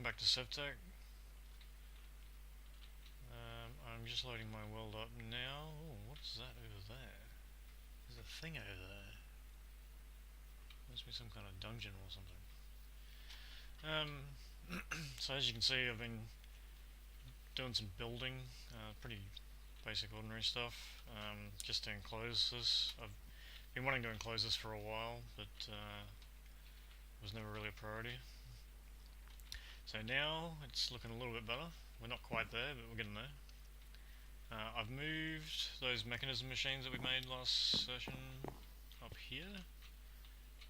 back to Sevtech. I'm just loading my world up now. Oh, what is that over there? There's a thing over there. Must be some kind of dungeon or something. So as you can see, I've been doing some building, pretty basic ordinary stuff, just to enclose this. I've been wanting to enclose this for a while, but it was never really a priority. So now it's looking a little bit better. We're not quite there, but we're getting there. I've moved those mechanism machines that we made last session up here.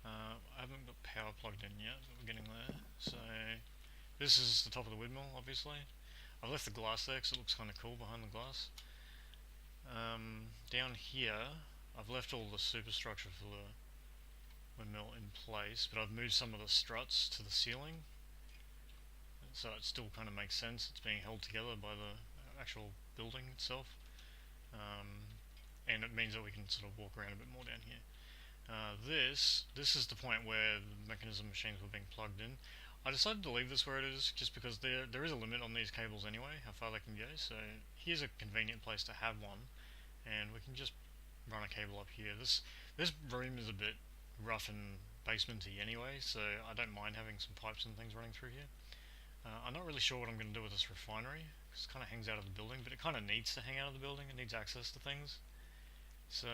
I haven't got power plugged in yet, but we're getting there. So this is the top of the windmill, obviously. I've left the glass there because it looks kind of cool behind the glass. Down here, I've left all the superstructure for the windmill in place, but I've moved some of the struts to the ceiling, so it still kind of makes sense. It's being held together by the actual building itself, and it means that we can sort of walk around a bit more down here. This is the point where the mechanism machines were being plugged in. I decided to leave this where it is just because there is a limit on these cables anyway, how far they can go, so here's a convenient place to have one, and we can just run a cable up here. This room is a bit rough and basementy anyway, so I don't mind having some pipes and things running through here. I'm not really sure what I'm going to do with this refinery, because it kind of hangs out of the building, but it kind of needs to hang out of the building. It needs access to things. So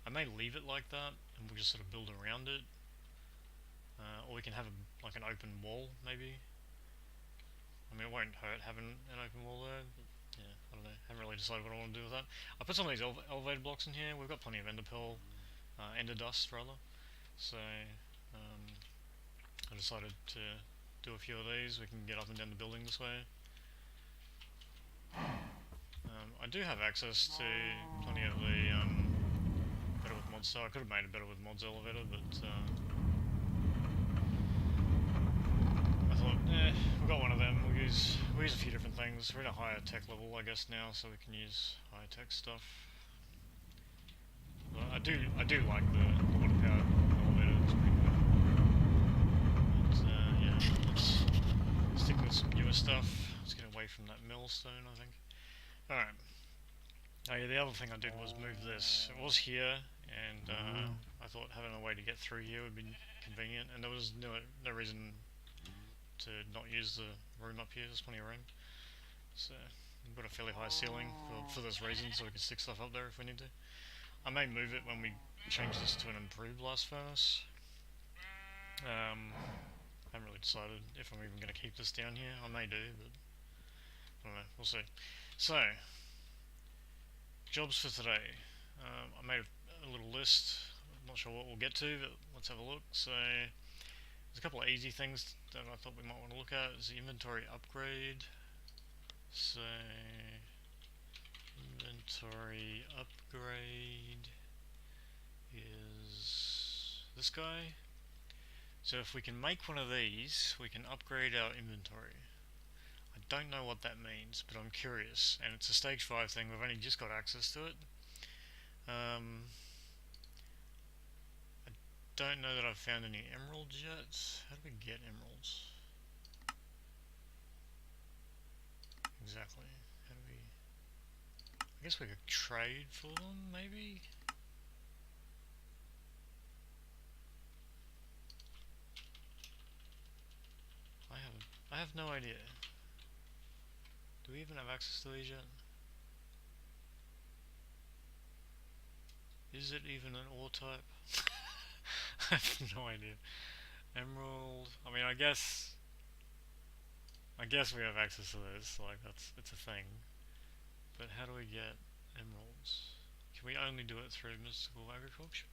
I may leave it like that, and we'll just sort of build around it. Or we can have like an open wall, maybe. I mean, it won't hurt having an open wall there, but yeah, I don't know. I haven't really decided what I want to do with that. I put some of these elevator blocks in here. We've got plenty of ender pearl, ender dust rather. So I decided to do a few of these. We can get up and down the building this way. I do have access to plenty of the better with mods, so I could have made it better with mods elevator, but I thought, we've got one of them. We'll use a few different things. We're at a higher tech level, I guess, now, so we can use higher tech stuff. But I do like the water powered elevator. It's pretty cool. But yeah, let's stick with some newer stuff. Let's get away from that millstone, I think. Alright. Oh yeah, the other thing I did was move this. It was here, and I thought having a way to get through here would be convenient, and there was no reason to not use the room up here. There's plenty of room. So we've got a fairly high ceiling for this reason, so we can stick stuff up there if we need to. I may move it when we change this to an improved blast furnace. I haven't really decided if I'm even going to keep this down here. I may do, but I don't know. We'll see. So, jobs for today. I made a little list. I'm not sure what we'll get to, but let's have a look. So, there's a couple of easy things that I thought we might want to look at. Is the inventory upgrade. So, inventory upgrade is this guy. So if we can make one of these, we can upgrade our inventory. I don't know what that means, but I'm curious, and it's a stage 5 thing. We've only just got access to it. I don't know that I've found any emeralds yet. How do we get emeralds? Exactly. How do we... I guess we could trade for them, maybe? I have no idea. Do we even have access to these yet? Is it even an ore type? I have no idea. Emerald. I mean, I guess we have access to this. Like it's a thing. But how do we get emeralds? Can we only do it through mystical agriculture?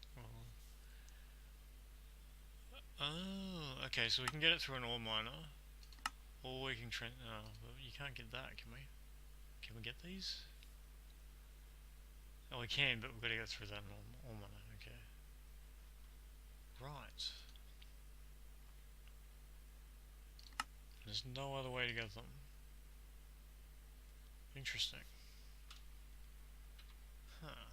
Oh, okay. So we can get it through an ore miner, or we can oh, but you can't get that, can we? Can we get these? Oh, we can, but we've got to go through that ore miner. Okay. Right. There's no other way to get them. Interesting. Huh.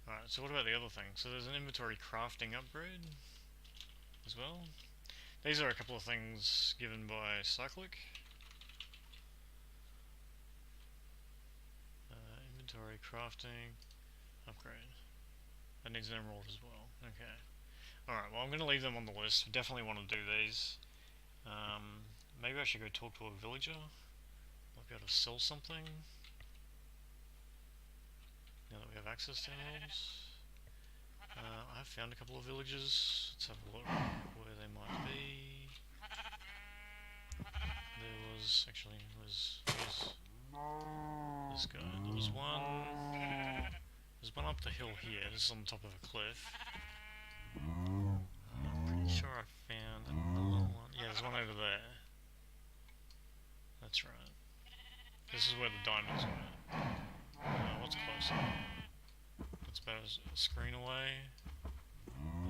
Alright, so what about the other thing? So there's an inventory crafting upgrade as well. These are a couple of things given by Cyclic. Inventory, crafting, upgrade. That needs an emerald as well. Okay. Alright, well I'm going to leave them on the list. I definitely want to do these. Maybe I should go talk to a villager. Might be able to sell something. Now that we have access to emeralds. I have found a couple of villages. Let's have a look where they might be. There was, actually, was this guy. There's one up the hill here. This is on top of a cliff. I'm pretty sure I found another one. Yeah, there's one over there. That's right. This is where the diamonds were. What's closer? It's about a screen away.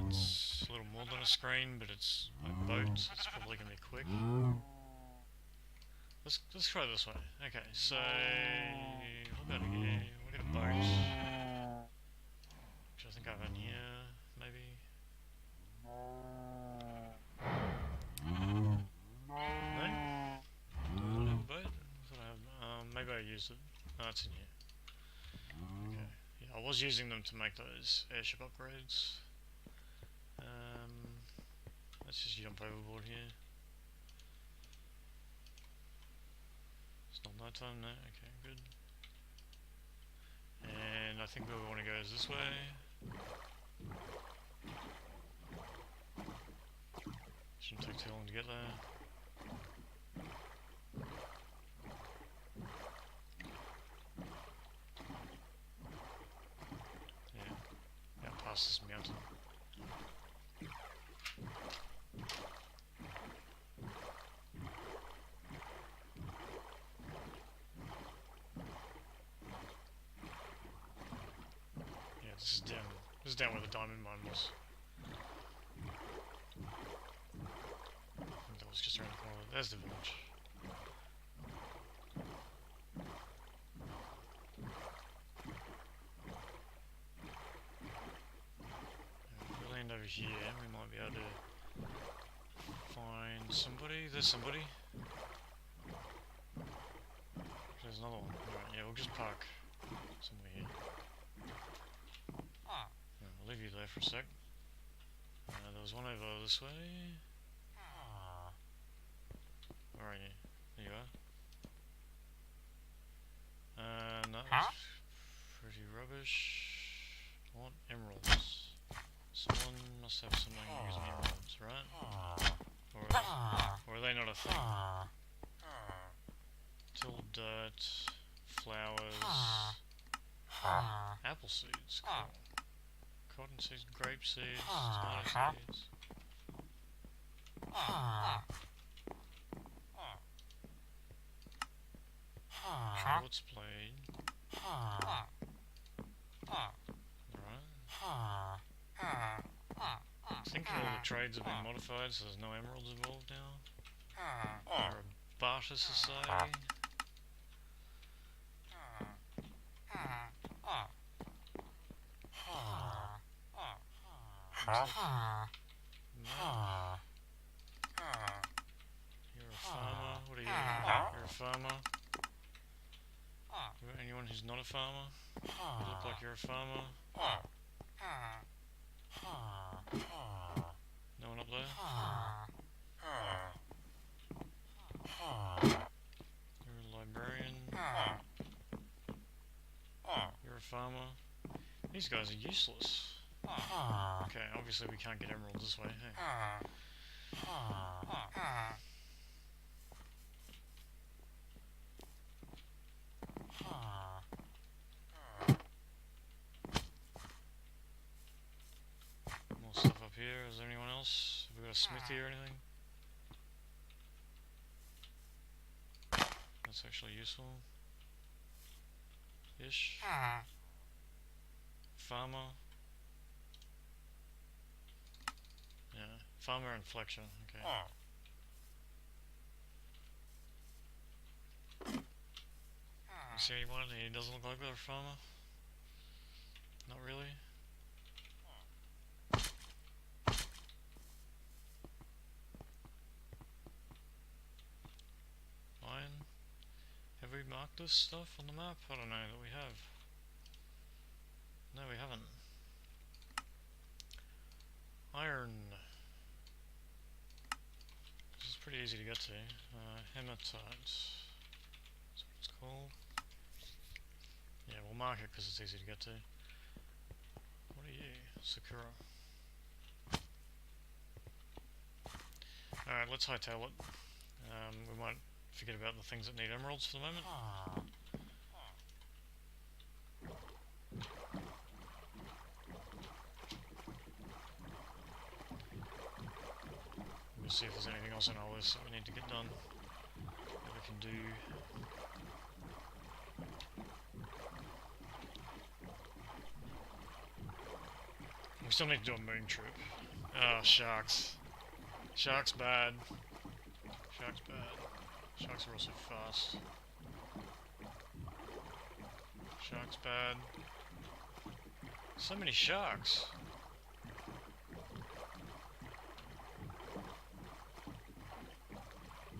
It's a little more than a screen, but it's a boat. It's probably gonna be quick. Let's try this way. Okay, so we'll go to here. We'll get a boat, which I think I have in here, maybe. No? I don't have a boat. I thought I have. Maybe I used it. No, it's in here. Okay. Yeah, I was using them to make those airship upgrades. Let's just jump overboard here. It's not night time, no? Okay, good. And I think where we want to go is this way. Shouldn't take too long to get there. Yeah, out past this mountain. This is down where the diamond mine was. I think that was just around the corner. There's the village. If we land over here, we might be able to find somebody. There's somebody. There's another one. Alright, yeah, we'll just park somewhere here. I'll leave you there for a sec. There was one over this way. Where are you? There you are. That was pretty rubbish. I want emeralds. Someone must have something using emeralds, right? Or are they not a thing? Till dirt, flowers, apple seeds, cool. Cotton seeds, grape seeds, tomato seeds. Quartz blade. Alright. I think all the trades have been modified, so there's no emeralds involved now. We're a barter society. No. You're a farmer. What are you? You're a farmer. Anyone who's not a farmer? You look like you're a farmer. No one up there? You're a librarian. You're a farmer. These guys are useless. Okay, obviously we can't get emeralds this way, hey? More stuff up here. Is there anyone else? Have we got a smithy or anything? That's actually useful. Ish. Farmer. Yeah, farmer and fletcher, okay. You see anyone? He doesn't look like they're a farmer? Not really? Have we marked this stuff on the map? I don't know that we have. No, we haven't. Iron. This is pretty easy to get to. Hematite. That's what it's called. Yeah, we'll mark it because it's easy to get to. What are you? Sakura. Alright, let's hightail it. We might forget about the things that need emeralds for the moment. We'll see if there's anything else on our list that we need to get done. That we can do. We still need to do a moon trip. Oh, sharks. Sharks bad. Sharks bad. Sharks are also fast. Sharks bad. So many sharks.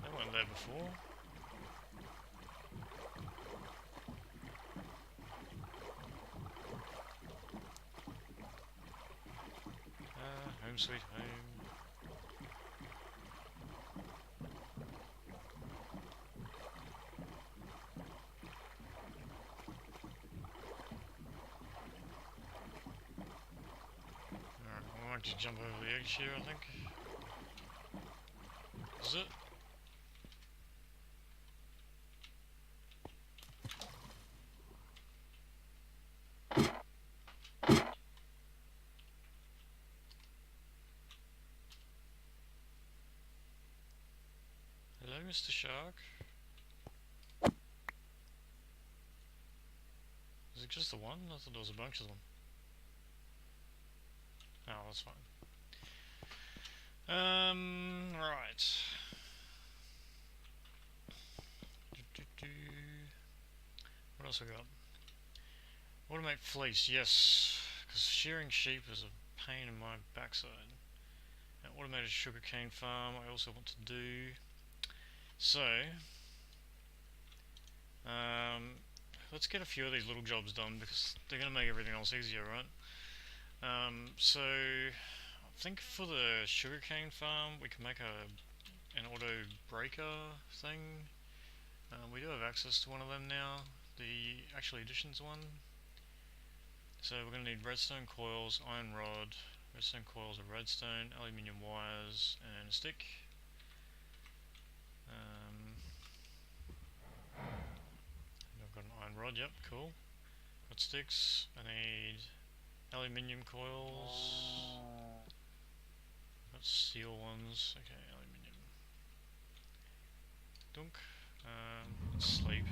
They weren't there before. Home sweet home. Alright, I might just jump over the edge here, I think. Is it? Hello, Mr. Shark. Is it just the one? I thought there was a bunch of them. Oh, that's fine. Right. What else we got? Automate fleece, yes. Because shearing sheep is a pain in my backside. An automated sugarcane farm I also want to do. So, let's get a few of these little jobs done because they're going to make everything else easier, right? So, I think for the sugarcane farm we can make an auto breaker thing. We do have access to one of them now, the actual additions one. So we're going to need redstone coils, iron rod, redstone coils of redstone, aluminium wires, and a stick. I've got an iron rod, yep, cool. Got sticks, I need aluminium coils. Got steel ones, okay, aluminium. Dunk. Let's sleep.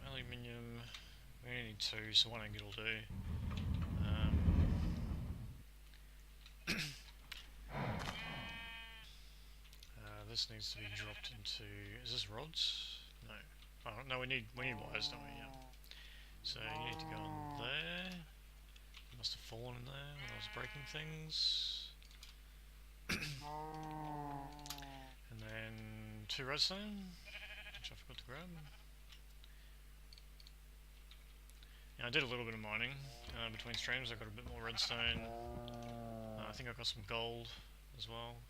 Aluminium, we only need 2, so one angle will do. This needs to be dropped into. Is this rods? No. Oh, no, we need wires, don't we? Yeah. So you need to go in there. It must have fallen in there when I was breaking things. And then 2 redstone, which I forgot to grab. Yeah, I did a little bit of mining between streams. I got a bit more redstone. I think I got some gold as well.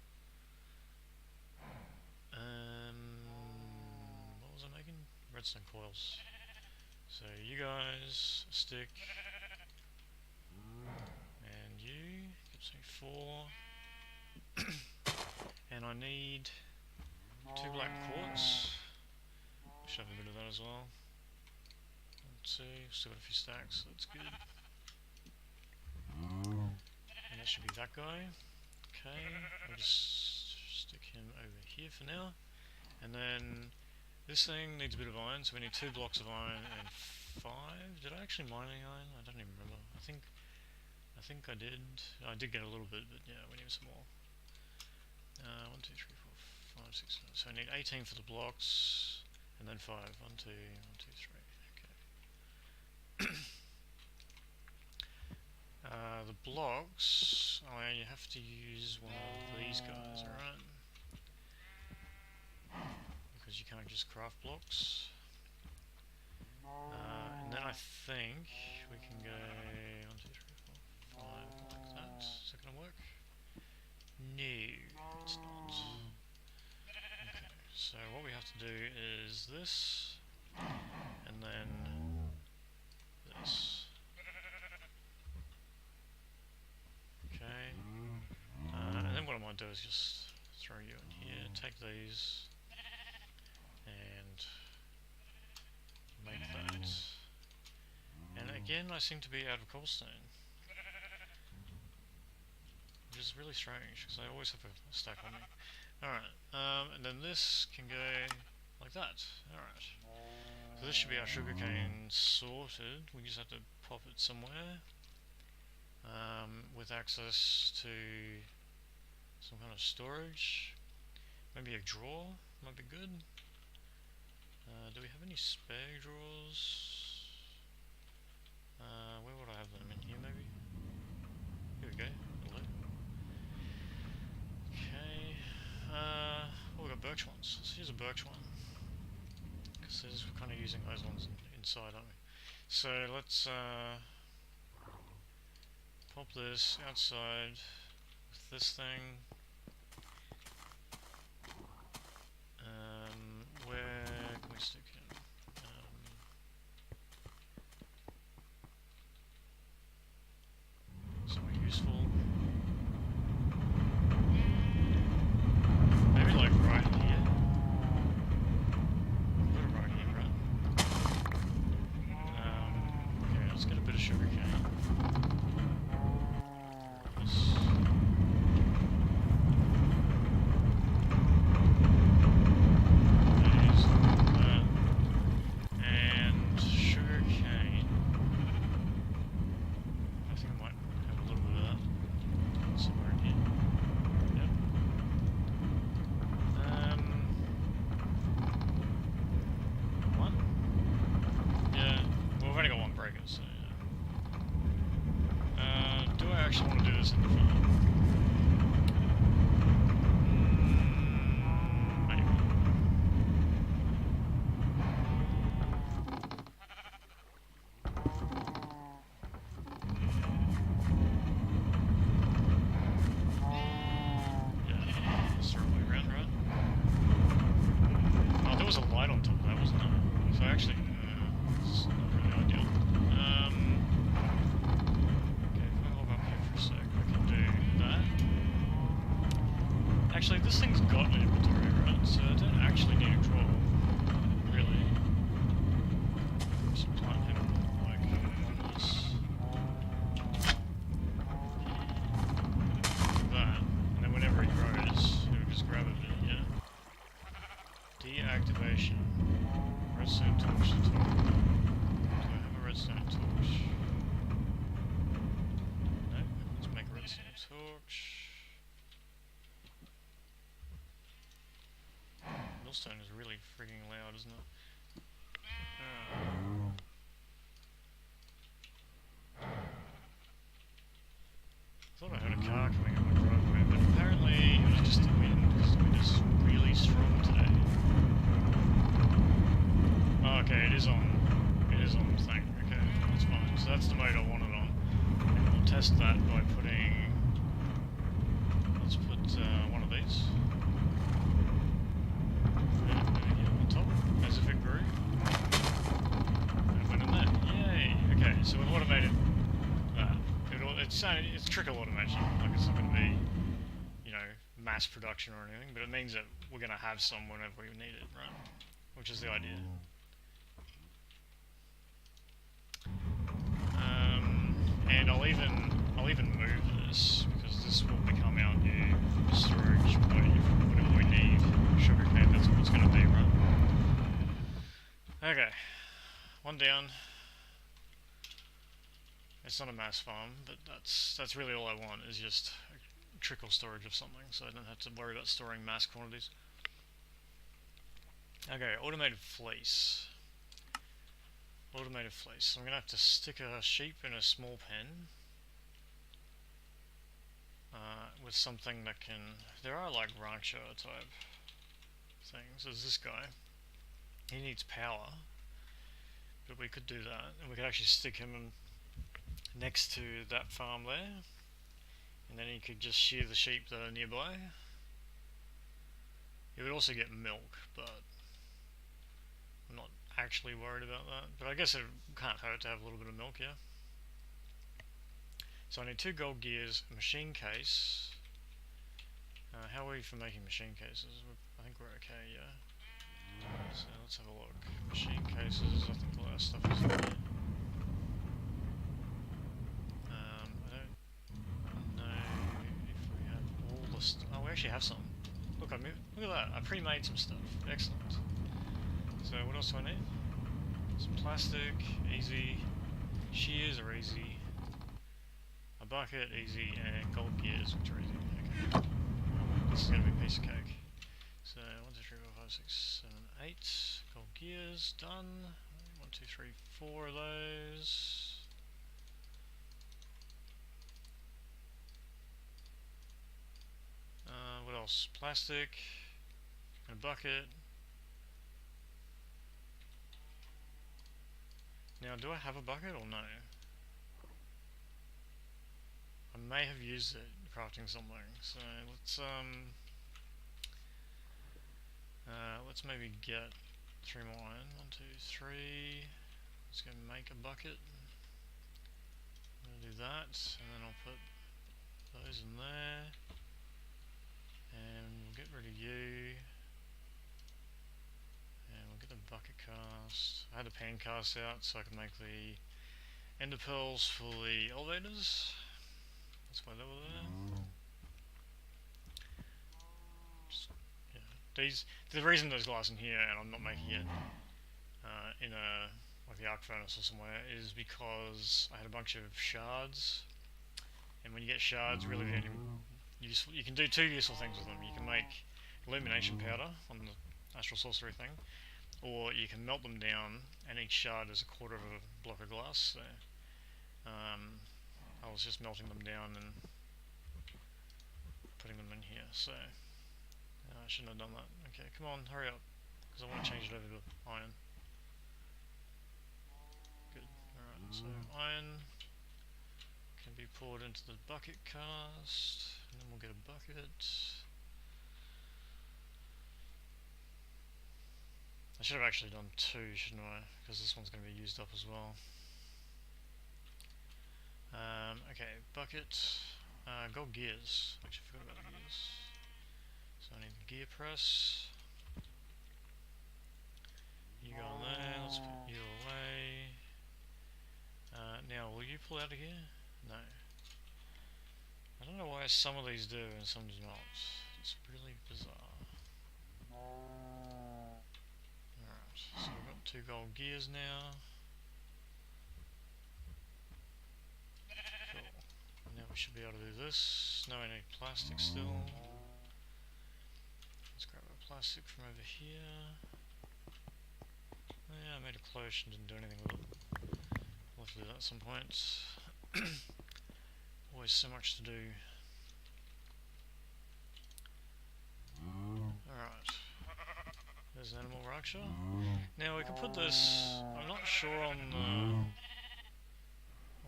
What was I making? Redstone coils. So you guys, a stick, and you, gives me 4. And I need 2 black quartz. Should have a bit of that as well. Let's see, still got a few stacks, so that's good. And that should be that guy. Okay, I'll just stick him over here for now. And then this thing needs a bit of iron, so we need 2 blocks of iron and 5. Did I actually mine any iron? I don't even remember. I think I did. I did get a little bit, but yeah, we need some more. 1, 2, 3, 4, 5, 6, 7. So I need 18 for the blocks, and then 5. 1, 2, 1, 2, 3. Okay. The blocks, I have to use one of these guys, alright? Because you can't just craft blocks. And then I think we can go 1, 2, 3, 4, 5 like that. Is that gonna work? No, it's not. Okay, so what we have to do is this, and then this. Okay, and then what I might do is just throw you in here, take these, and make that. And again, I seem to be out of cobblestone, which is really strange, because I always have a stack on me. Alright, and then this can go like that. Alright. So this should be our sugarcane sorted. We just have to pop it somewhere. With access to some kind of storage. Maybe a drawer might be good. Do we have any spare drawers? Where would I have them? In here maybe? Here we go. Hello. Okay. Oh, we've got birch ones. Let's use a birch one. Because we're kind of using those ones inside, aren't we? So let's pop this outside with this thing. Where can we stick him? Somewhere useful. Maybe like right here. Put it right here, right? Okay, let's get a bit of sugar cane. Actually want to do this in the farm. Maybe. Yeah, that's the right way around, right? Oh, there was a light on top of that, wasn't there? So actually, it's not really ideal. Actually, this thing's got an inventory, right? So I don't actually need a drawer, really. Just plant him like on this. Like that. And then whenever he grows, he'll just grab a bit, yeah? Deactivation. Redstone torch to talk. Do I have a redstone torch? No, let's make a redstone torch. Millstone is really freaking loud, isn't it? I thought I heard a car coming up my driveway, but apparently it was just the wind, because the wind is really strong today. Oh, okay, it is on the thing. Okay, that's fine. So that's the mode I want it on. And we'll test that by putting... Let's put one of these. As if it grew. And it went in there. Yay! Okay, so we've automated it's trickle automation. Like, it's not going to be, you know, mass production or anything, but it means that we're going to have some whenever we need it, right? Which is the idea. And I'll even move this, because this will become our new storage point. Whatever we need sugarcane, that's what it's going to be, right? Okay, one down. It's not a mass farm, but that's really all I want, is just a trickle storage of something, so I don't have to worry about storing mass quantities. Okay, automated fleece. Automated fleece. So I'm gonna have to stick a sheep in a small pen. With something that can... There are like rancher type things. There's this guy. He needs power. But we could do that. And we could actually stick him next to that farm there. And then he could just shear the sheep that are nearby. He would also get milk, but I'm not actually worried about that. But I guess it can't hurt to have a little bit of milk, yeah? So I need 2 gold gears, a machine case. How are we for making machine cases? I think we're okay, yeah? So let's have a look. Machine cases, I think all our stuff is in there. I don't know if we have all the stuff. Oh, we actually have some. Look, look at that, I pre-made some stuff. Excellent. So what else do I need? Some plastic, easy. Shears are easy. A bucket, easy, and gold gears, which are easy. Okay. This is going to be a piece of cake. So 1, 2, 3, 4, 5, 6, 7, 8. Gold gears, done. 1, 2, 3, 4 of those. What else? Plastic, and a bucket. Now, do I have a bucket or no? I may have used it crafting something, so let's maybe get 3 more iron. 1, 2, 3. Let's go make a bucket. I'm gonna do that, and then I'll put those in there, and we'll get rid of you, and we'll get the bucket cast. I had the pan cast out so I could make the ender pearls for the elevators. That's why they were there. The reason there's glass in here and I'm not making it in a like the arc furnace or somewhere is because I had a bunch of shards, and when you get shards, really the only you can do 2 useful things with them. You can make illumination powder on the astral sorcery thing, or you can melt them down, and each shard is a quarter of a block of glass. So I was just melting them down and putting them in here. So I shouldn't have done that. Okay, come on, hurry up, because I want to change it over to iron. Good. Alright, so iron can be poured into the bucket cast, and then we'll get a bucket. I should have actually done 2, shouldn't I? Because this one's going to be used up as well. Okay, bucket. Gold gears. Actually, forgot about the gears. So I need the gear press. You go there, let's put you away. Now, will you pull out of here? No. I don't know why some of these do and some do not. It's really bizarre. Alright, so we've got 2 gold gears now. Cool. Now we should be able to do this. Now I need plastic still. Let's grab a plastic from over here. Oh yeah, I made a cloche and didn't do anything with it. We'll have to do that at some point. Always so much to do. Alright. There's an animal raksha. Now we can put this... I'm not sure on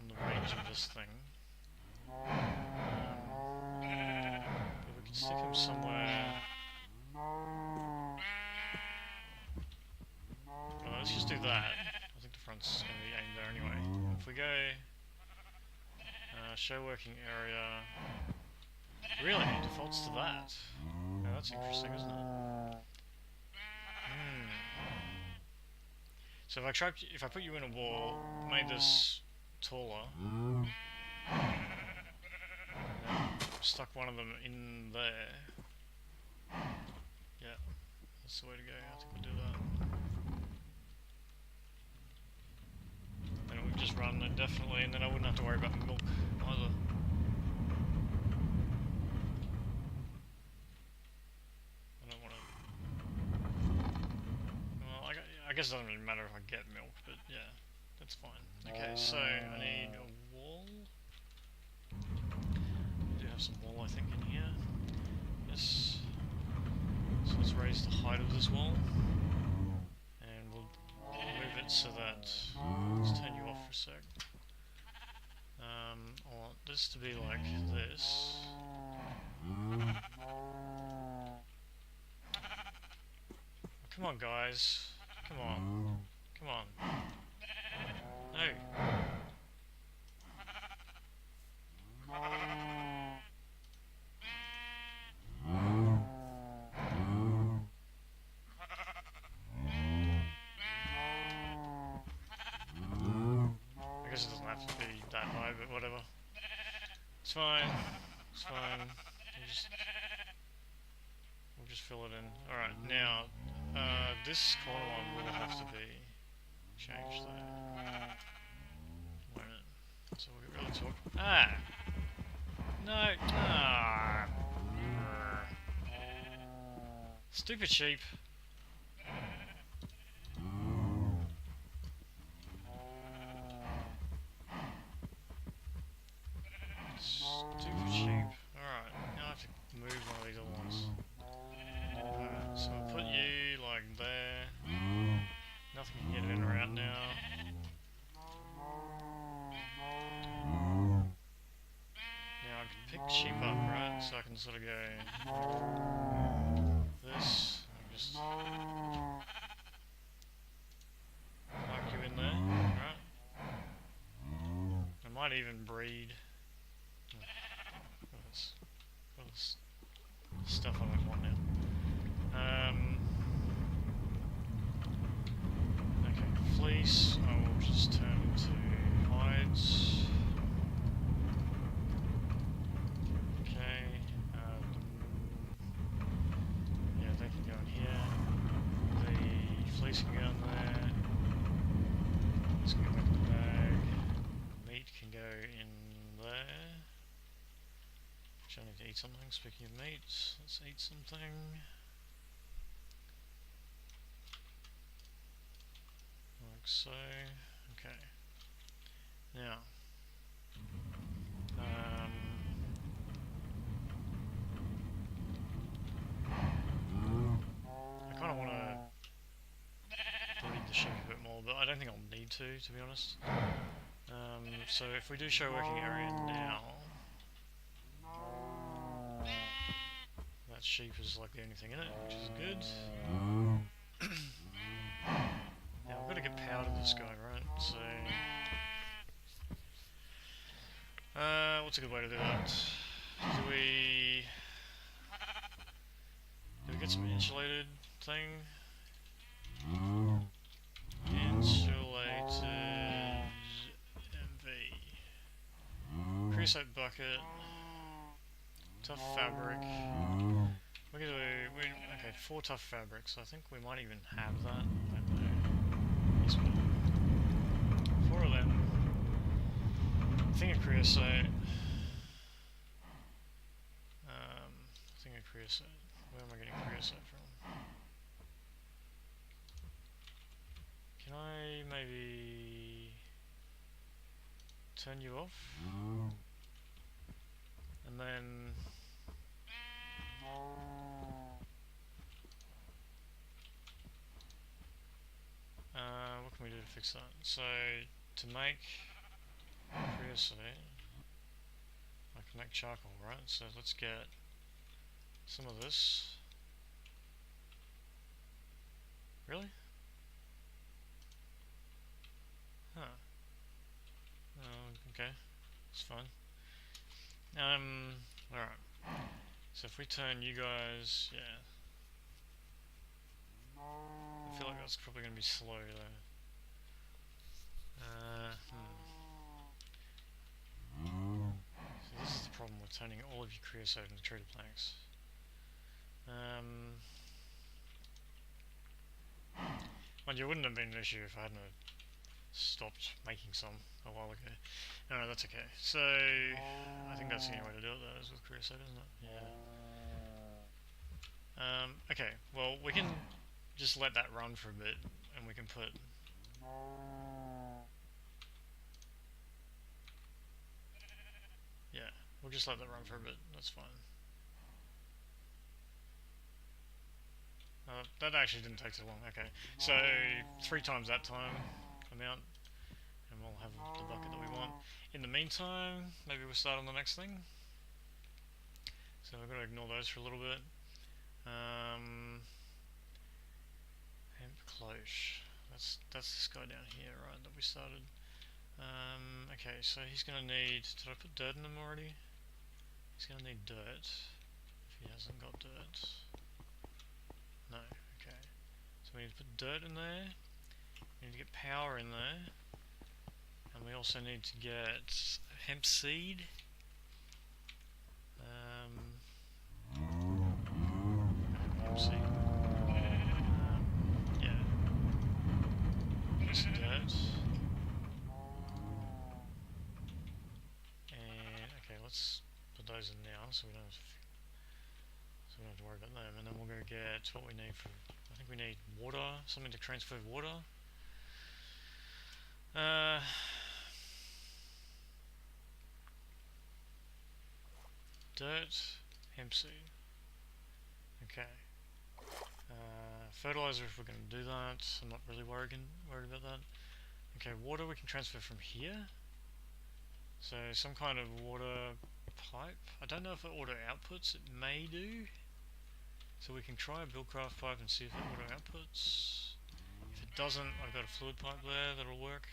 the range of this thing. But we can stick him somewhere... Well, let's just do that. I think the front's going to be aimed there anyway. If we go... show working area... Really? It defaults to that? Now that's interesting, isn't it? So if I put you in a wall, made this taller, and stuck one of them in there, yeah, that's the way to go. I think we'll do that. Then it would just run indefinitely, and then I wouldn't have to worry about milk either. I guess it doesn't really matter if I get milk, but yeah. that's fine. Okay, so I need a wall. I do have some wall, I think, in here. Yes. So let's raise the height of this wall. And we'll move it so that... Let's turn you off for a sec. I want this to be like this. Come on, guys. Come on. Come on. No. I guess it doesn't have to be that high, but whatever. It's fine. It's fine. We'll just fill it in. Alright, now, this corner one will have to be changed there. Wait a minute. So we really talk. Ah! No! Ah! Stupid sheep. Stupid sheep. Alright, now I have to move one of these other ones. Alright, so I'll put you like there. Nothing can get in or out now. Now I can pick sheep up, right? So I can sort of go this, and just mark you in there, right? I might even breed. All this stuff I don't want now. Okay, fleece, I will just turn into hides. Okay, yeah, they can go in here. The fleece can go in there. This can go back in the bag. Meat can go in there. I need to eat something. Speaking of meat, let's eat something. Like so. Okay. Now, I kind of want to breed the sheep a bit more, but I don't think I'll need to be honest. So if we do show working area now, that sheep is like the only thing in it, which is good. Now I've got to get power to this guy, right? So, what's a good way to do that? Do we get some insulated thing? Insulated MV. Creosote bucket. Tough fabric. We're gonna do okay, 4 tough fabrics. I think we might even have that. I don't know. Yes, we do. 4 of them. Thing of creosote. Thing of creosote. Where am I getting creosote from? Can I maybe turn you off? And then what can we do to fix that? So to make creosote, I can make charcoal, right? So let's get some of this. Really? Huh. Oh, okay. It's fine. Alright. So if we turn you guys, yeah. I feel like that's probably going to be slow though. So this is the problem with turning all of your creosote into treated planks. Mind you, it wouldn't have been an issue if I hadn't stopped making some a while ago. No, that's okay. So I think that's the only way to do it though, is with creosote, isn't it? Yeah. Okay, well we can just let that run for a bit and we can put just let that run for a bit, that's fine. That actually didn't take too long, okay. So, 3 times that time amount, and we'll have the bucket that we want. In the meantime, maybe we'll start on the next thing. So we've got to ignore those for a little bit. Hemp cloche. That's this guy down here, right, that we started. Okay, so he's going to need... Did I put dirt in him already? He's going to need dirt. If he hasn't got dirt. No, okay. So we need to put dirt in there. We need to get power in there. And we also need to get hemp seed. Hemp seed. Yeah. Some dirt. And okay, let's put those in now so we don't have to worry about them. And then we'll go get what we need for. I think we need water, something to transfer water. Dirt, hemp seed. Okay. Fertilizer if we're going to do that. I'm not really worried about that. Okay, water we can transfer from here. So some kind of water pipe. I don't know if it auto outputs. It may do. So we can try a buildcraft pipe and see if it auto outputs. If it doesn't, I've got a fluid pipe there that'll work.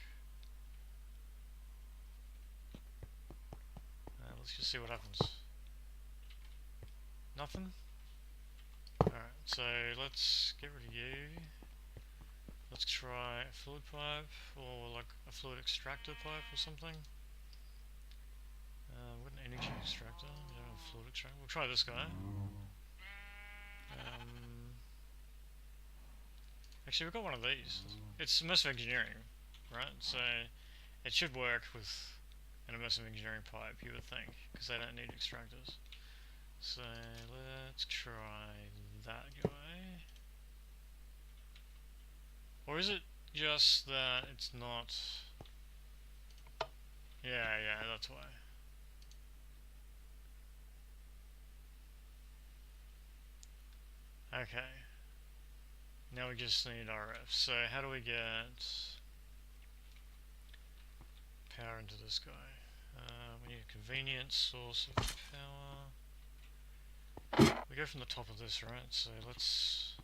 Let's just see what happens. Nothing? Alright, so let's get rid of you. Let's try a fluid pipe, or like a fluid extractor pipe or something. We've got an energy extractor, we don't have a fluid extractor. We'll try this guy. Actually, we've got one of these. It's immersive engineering, right? So it should work with an immersive engineering pipe, you would think, because they don't need extractors. So let's try that guy. Or is it just that it's not... Yeah, that's why. Okay. Now we just need RF. So how do we get power into this guy? We need a convenient source of power. We go from the top of this, right? So let's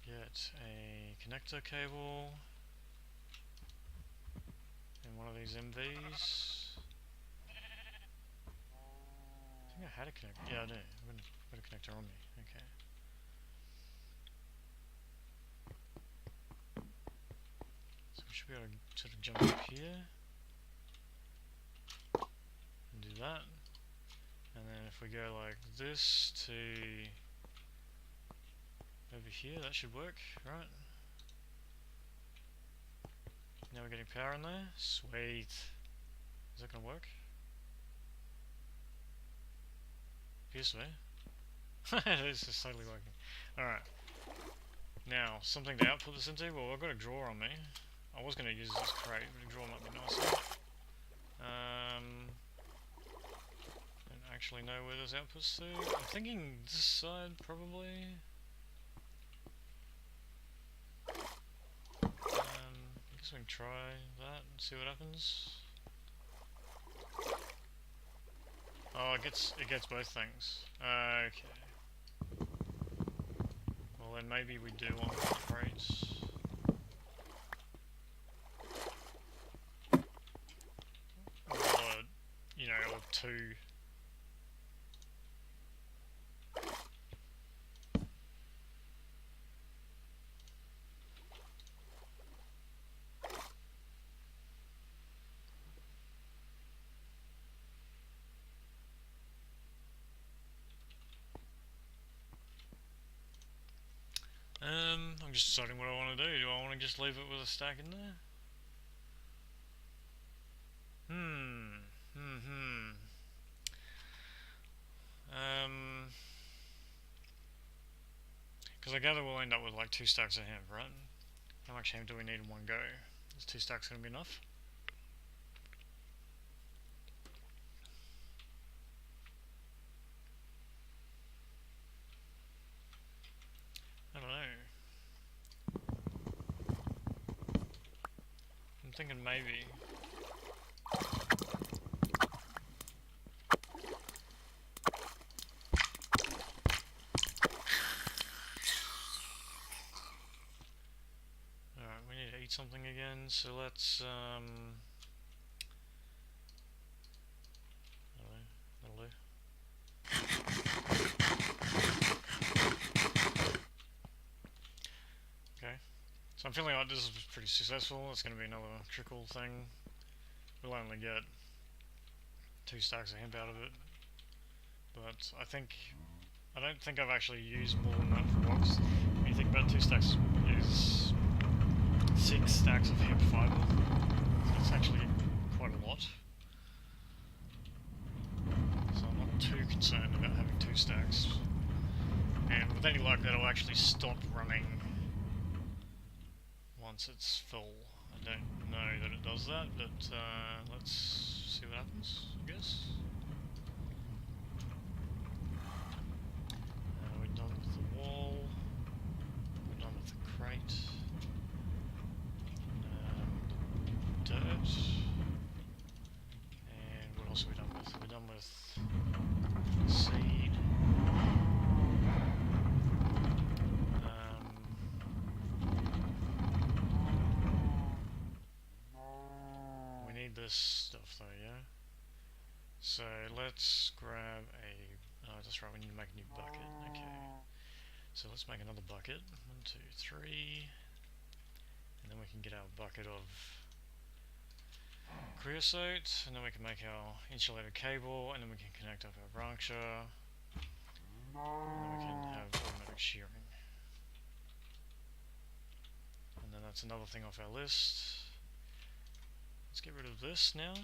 get a connector cable and one of these MVs. I think I had a connector. Yeah, I do. I've got a connector on me. Okay. So we should be able to sort of jump up here and do that. And then if we go like this to over here, that should work, right? Now we're getting power in there. Sweet. Is that gonna work? Appears to be. It's just totally working. Alright. Now, something to output this into. Well, I've got a drawer on me. I was going to use this crate, but a drawer might be nicer. Don't actually know where this outputs to. I'm thinking this side, probably. I guess we can try that and see what happens. Oh, it gets both things. Okay. Well then maybe we do want the crates. Or, you know, or two. I'm just deciding what I want to do. Do I want to just leave it with a stack in there? Because I gather we'll end up with like 2 stacks of hemp, right? How much hemp do we need in one go? Is 2 stacks going to be enough? thinking maybe. Alright, we need to eat something again, so let's that'll do. Okay. So I'm feeling like this is pretty successful. It's going to be another trickle thing. We'll only get 2 stacks of hemp out of it. But I don't think I've actually used more than that for logs. When you think about 2 stacks is 6 stacks of hemp fiber. So it's actually quite a lot. So I'm not too concerned about having 2 stacks. And with any luck that'll actually stop running once it's full. I don't know that it does that, but let's see what happens, I guess. We're done with the wall. We're done with the crate. Dirt. And what else are we done with? We're done with seed. We need this stuff though, yeah? So let's grab a... Oh, that's right, we need to make a new bucket. Okay. So let's make another bucket. 1, 2, 3. And then we can get our bucket of creosote, and then we can make our insulated cable, and then we can connect up our brancher, and then we can have automatic shearing. And then that's another thing off our list. Let's get rid of this now.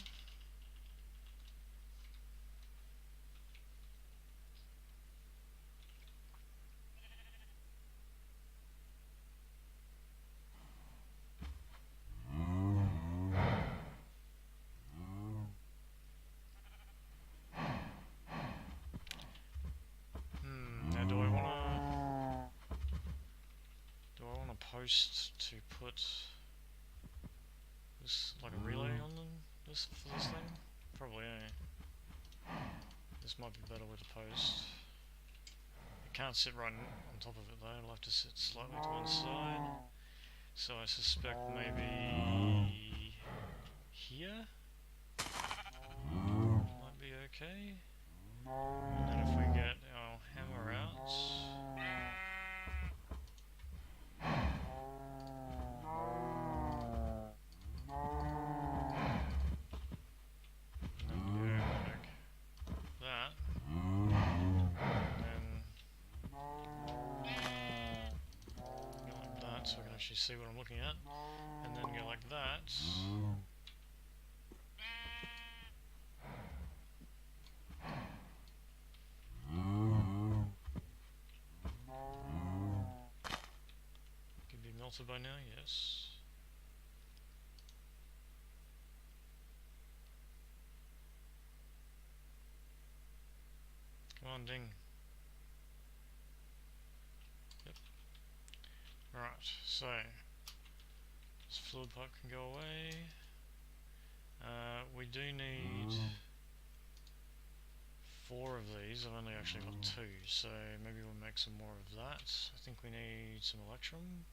Now do I wanna post to put this like a relay on them for this thing? Probably, eh? This might be better with a post. It can't sit right on top of it though, it'll have to sit slightly to one side. So I suspect maybe here might be okay. And then if we get our hammer out, and then go like that, and then go like that so we can actually see what I'm looking at, and then go like that. Could be melted by now, yes. Come on, ding. Yep. Right, so this fluid pipe can go away. We do need 4 of these. I've only actually got 2, so maybe we'll make some more of that. I think we need some electrum.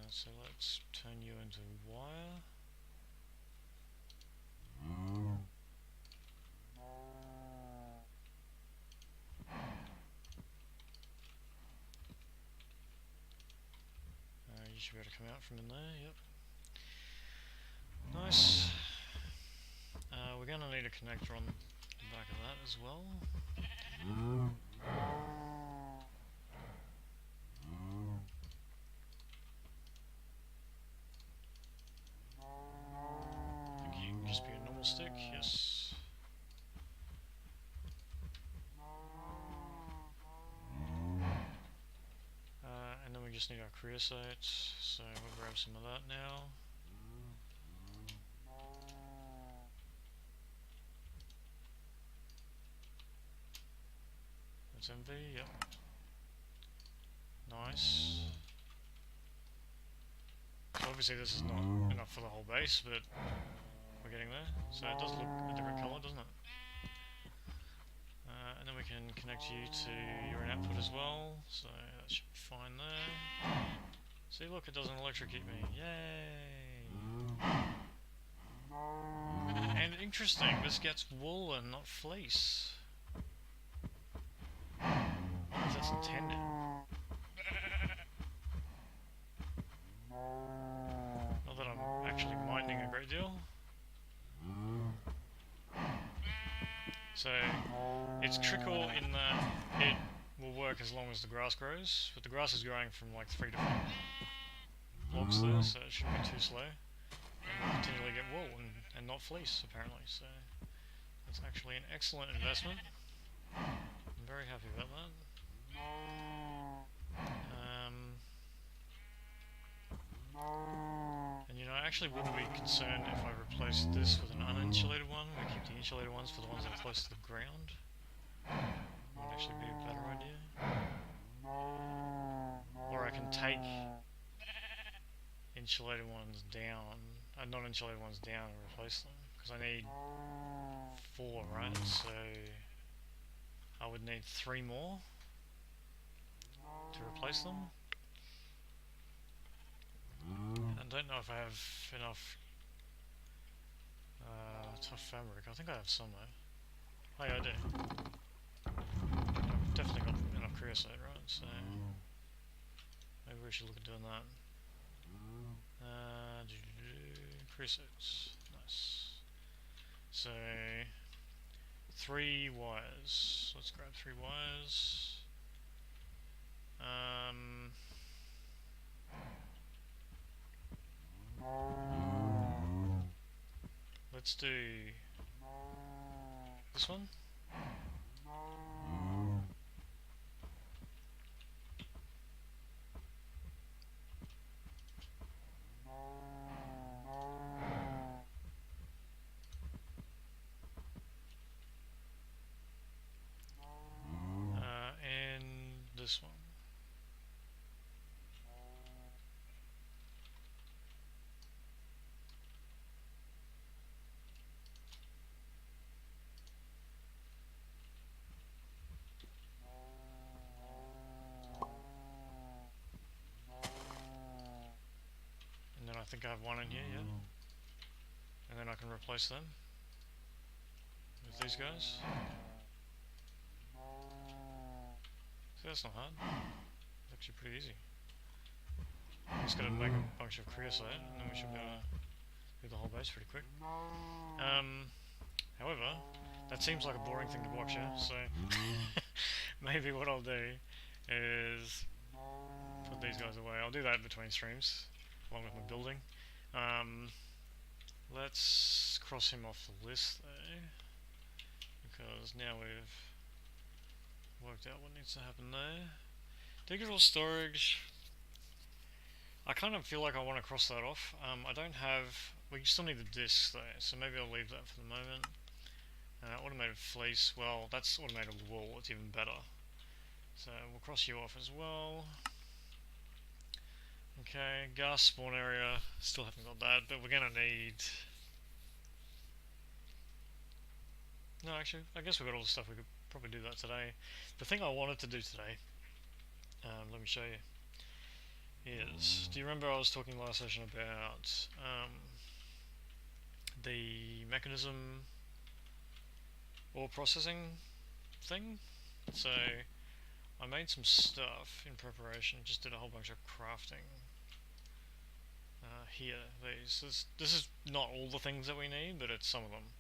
So let's turn you into wire. You should be able to come out from in there, yep. Nice. We're going to need a connector on the back of that as well. I think you can just be a normal stick, yes. And then we just need our creosote, so we'll grab some of that now. That's MV, yep. Nice. So obviously this is not enough for the whole base, but we're getting there. So it does look a different colour, doesn't it? And then we can connect you to your output as well, so that should be fine there. See, look, it doesn't electrocute me. Yay! And interesting, this gets wool and not fleece. I wonder if that's intended. Not that I'm actually minding a great deal. So, it's trickle in that it will work as long as the grass grows, but the grass is growing from like 3 different blocks there, so it shouldn't be too slow. And we'll continually get wool and not fleece, apparently, so that's actually an excellent investment. I'm very happy about that. And you know, I actually wouldn't be concerned if I replaced this with an uninsulated one. We keep the insulated ones for the ones that are close to the ground. Would actually be a better idea. Or I can take insulated ones down, non-insulated ones down and replace them. Because I need 4, right? So I would need 3 more to replace them. I don't know if I have enough tough fabric. I think I have some though. Oh yeah, I do. I've definitely got enough creosote, right? So maybe we should look at doing that. Creosotes, nice. So 3 wires. Let's grab 3 wires. Let's do this one. And this one. I think I have one in here, yeah. And then I can replace them with these guys. So that's not hard. It's actually pretty easy. Just gotta make a bunch of creosote and then we should be able to do the whole base pretty quick. However, that seems like a boring thing to watch, yeah? So maybe what I'll do is put these guys away. I'll do that between streams, along with my building. Let's cross him off the list though, because now we've worked out what needs to happen there. Digital storage, I kind of feel like I want to cross that off. I don't have, we still need the discs though, so maybe I'll leave that for the moment. Automated fleece, well that's automated wool, it's even better. So we'll cross you off as well. Okay, gas spawn area, still haven't got that, but we're gonna need... No, actually, I guess we've got all the stuff, we could probably do that today. The thing I wanted to do today, let me show you, is, do you remember I was talking last session about the mechanism ore processing thing? So, I made some stuff in preparation, just did a whole bunch of crafting. Here, this is not all the things that we need, but it's some of them.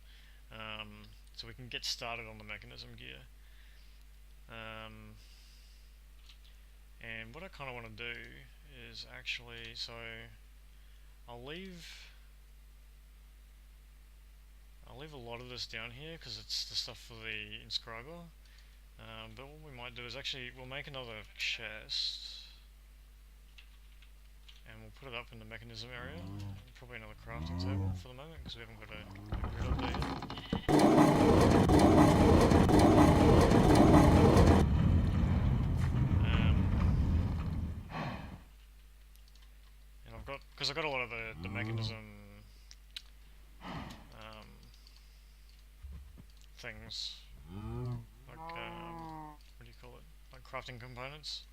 So we can get started on the mechanism gear. And what I kind of want to do is actually, so I'll leave a lot of this down here because it's the stuff for the inscriber. But what we might do is actually, we'll make another chest and we'll put it up in the mechanism area, probably another crafting table for the moment because we haven't got a grid up there yet. And I've got because I got a lot of the mechanism things, like what do you call it? Like crafting components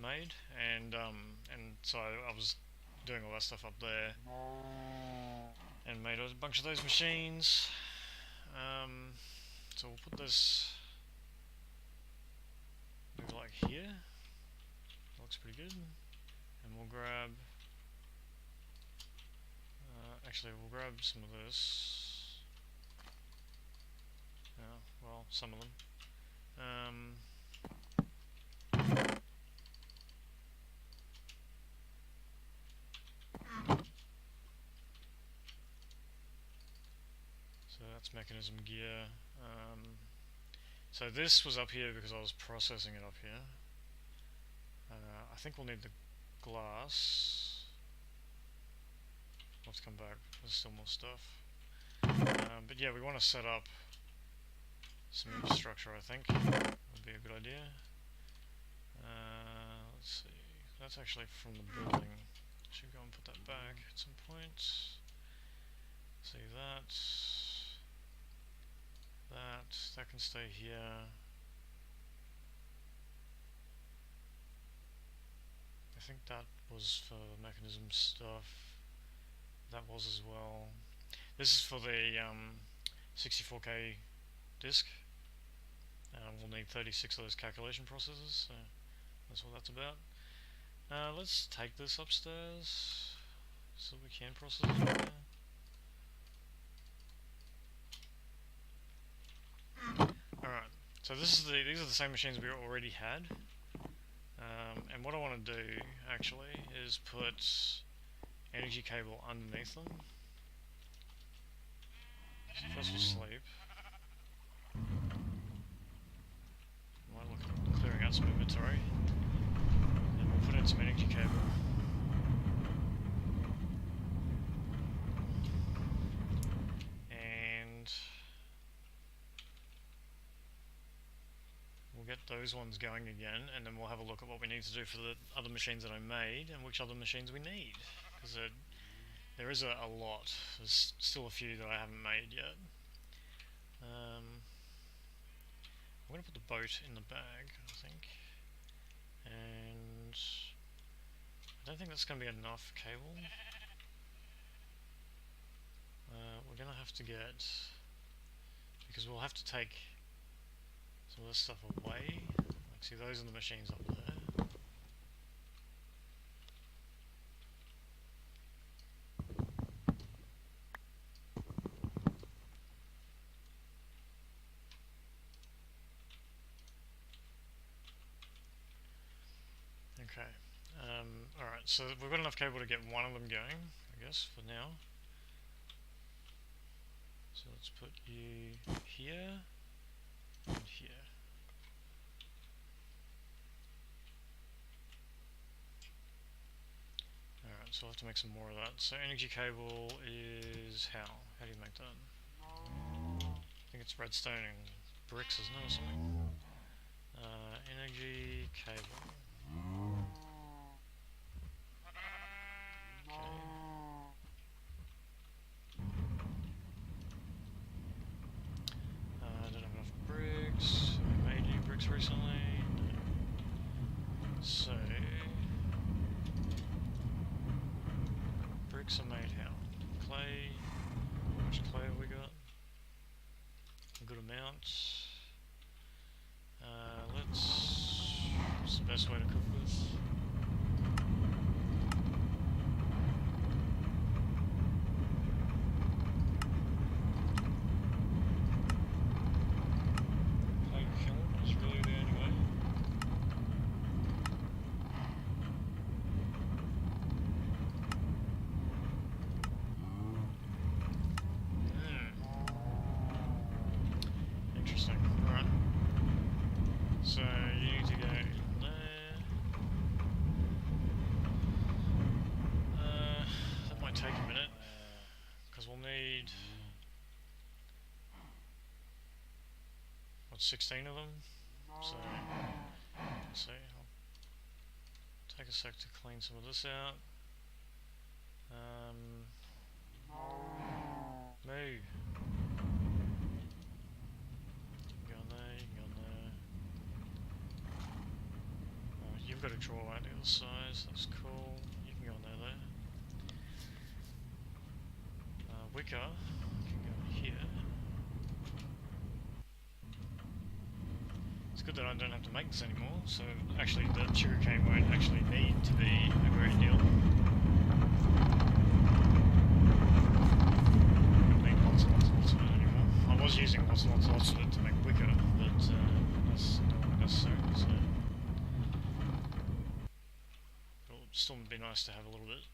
made, and so I was doing all that stuff up there, and made a bunch of those machines. So we'll put this maybe like here. That looks pretty good, and we'll grab. Actually, we'll grab some of this. Well, some of them. So that's mechanism gear. So this was up here because I was processing it up here. I think we'll need the glass. Let's come back. There's still more stuff. But yeah, we want to set up some infrastructure, I think. Would be a good idea. Let's see. That's actually from the building. Should go and put that back at some point. See that. That can stay here. I think that was for mechanism stuff. That was as well. This is for the 64K disk. We'll need 36 of those calculation processors, so that's what that's about. Let's take this upstairs so we can process it there. Alright, so these are the same machines we already had. And what I want to do actually is put energy cable underneath them. So first we'll sleep. Might look at clearing out some inventory. And we'll put in some energy cable. And we'll get those ones going again, and then we'll have a look at what we need to do for the other machines that I made and which other machines we need. Because there is a lot. There's still a few that I haven't made yet. I'm going to put the boat in the bag, I think. And I don't think that's going to be enough cable. We're going to have to get, because we'll have to take some of this stuff away. Like, see, those are the machines up there. Okay, alright, so we've got enough cable to get one of them going, I guess, for now. So let's put you here and here. Alright, so I'll have to make some more of that. So energy cable is how? How do you make that? I think it's redstone and bricks, isn't it, or something? Energy cable. Okay. I don't have enough bricks. I made new bricks recently. So bricks are made how? Clay. How much clay have we got? A good amount. What's the best way to cook this? Clay kiln is really the only way. Interesting. Alright. So you need to go in there. That might take a minute, because we'll need, what, 16 of them? So, let's see, I'll take a sec to clean some of this out. Move. You can go on there, you can go on there. Oh, you've got to draw out the other side, so that's cool. You can go on there though. Wicker can go here. It's good that I don't have to make this anymore, so actually the sugarcane won't actually need to be a great deal. I don't need lots and lots and lots of it anymore. I was using lots and lots of it to make wicker, but that's not necessary, so it'll still be nice to have a little bit.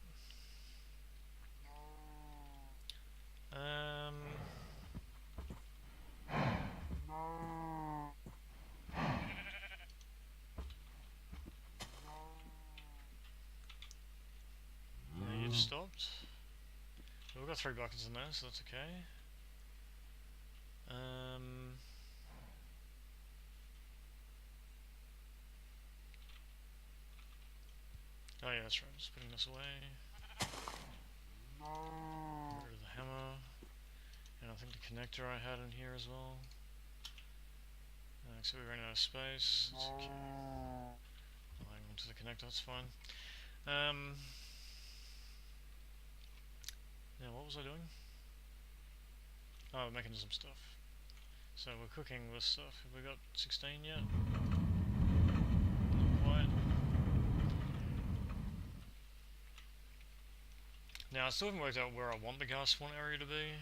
You've stopped. We've got 3 buckets in there, so that's okay. Oh yeah, that's right, just putting this away. Get rid of the hammer. And I think the connector I had in here as well. So we ran out of space. That's okay. I'll hang on to the connector, that's fine. Now what was I doing? Oh, mechanism stuff. So we're cooking this stuff. Have we got 16 yet? Not quite. Now I still haven't worked out where I want the gas spawn area to be.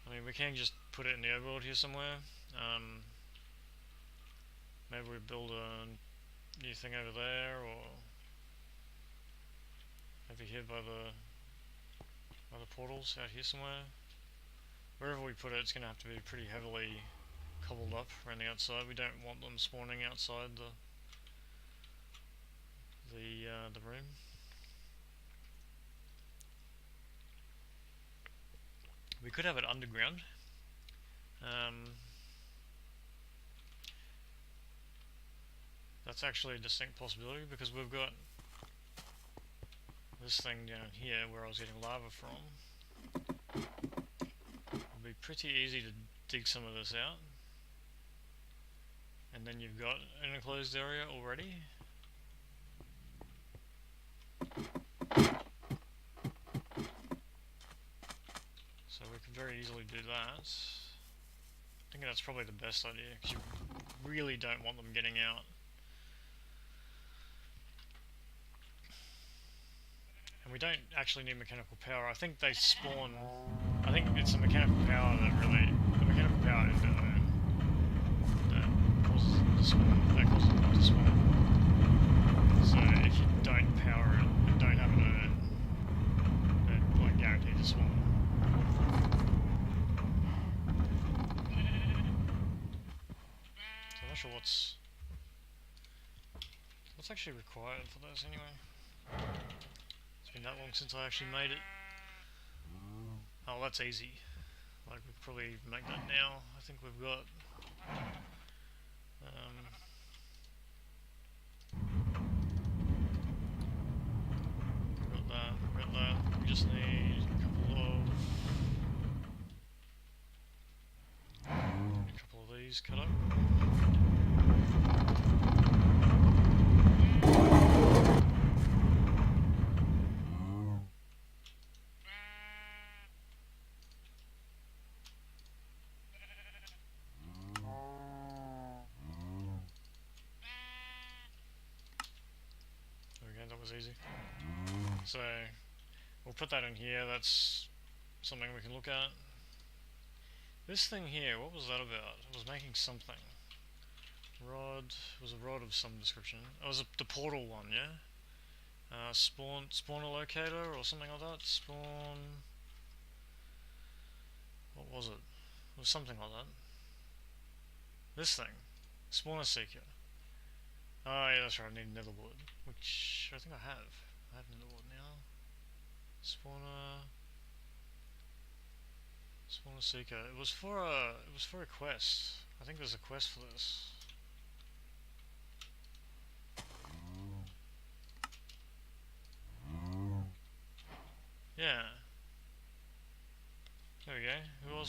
I mean, we can just put it in the overworld here somewhere. Maybe we build a new thing over there, or over here by the portals out here somewhere. Wherever we put it, it's going to have to be pretty heavily cobbled up around the outside. We don't want them spawning outside the room. We could have it underground. That's actually a distinct possibility because we've got this thing down here where I was getting lava from. It'll be pretty easy to dig some of this out. And then you've got an enclosed area already. So we can very easily do that. I think that's probably the best idea because you really don't want them getting out. And we don't actually need mechanical power. I think they spawn. I think it's the mechanical power that really. The mechanical power is that causes them to spawn. That causes them to spawn. So if you don't power it and don't have an urn, they're like guaranteed to spawn. So I'm not sure what's actually required for those anyway. It's been that long since I actually made it. Oh, that's easy. Like, we could probably make that now. I think we've got... we've got that. We just need a couple of these cut up. That was easy. So we'll put that in here. That's something we can look at. This thing here, what was that about? It was making something. Rod, it was a rod of some description. It was the portal one, yeah? Spawner locator or something like that. Spawn. What was it? It was something like that. This thing. Spawner seeker. Oh yeah, that's right, I need netherwood, which I think I have. I have netherwood now. Spawner seeker. It was for a quest. I think there's a quest for this.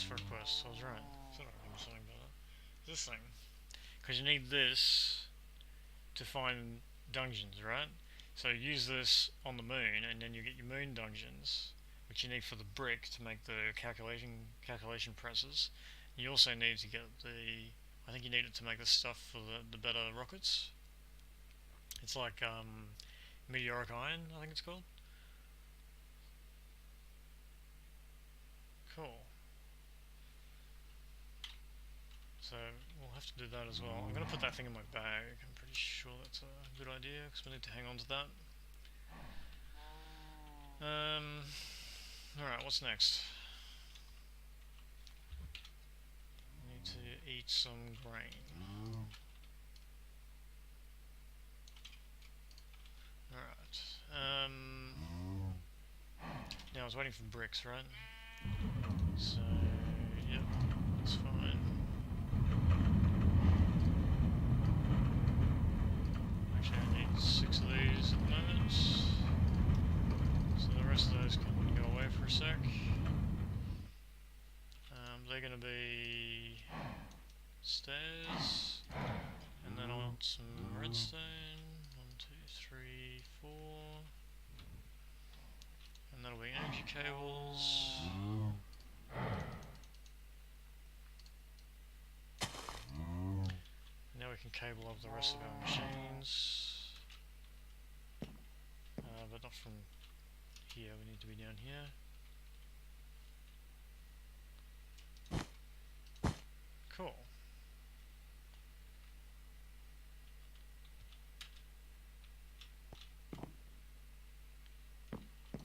this for a quest. I was right. I thought I remember something about that. This thing. Because you need this to find dungeons, right? So use this on the moon, and then you get your moon dungeons, which you need for the brick to make the calculation presses. You also need to get the, I think you need it to make the stuff for the better rockets. It's like meteoric iron, I think it's called. Cool. So we'll have to do that as well. I'm going to put that thing in my bag. I'm pretty sure that's a good idea because we need to hang on to that. Alright, what's next? I need to eat some grain. Alright. Now I was waiting for bricks, right? So, yep, that's fine. Actually, I need 6 of these at the moment. So the rest of those can go away for a sec. They're going to be stairs, and then I want some redstone. 1, 2, 3, 4, and that'll be energy cables. Now we can cable up the rest of our machines, but not from here. We need to be down here. Cool.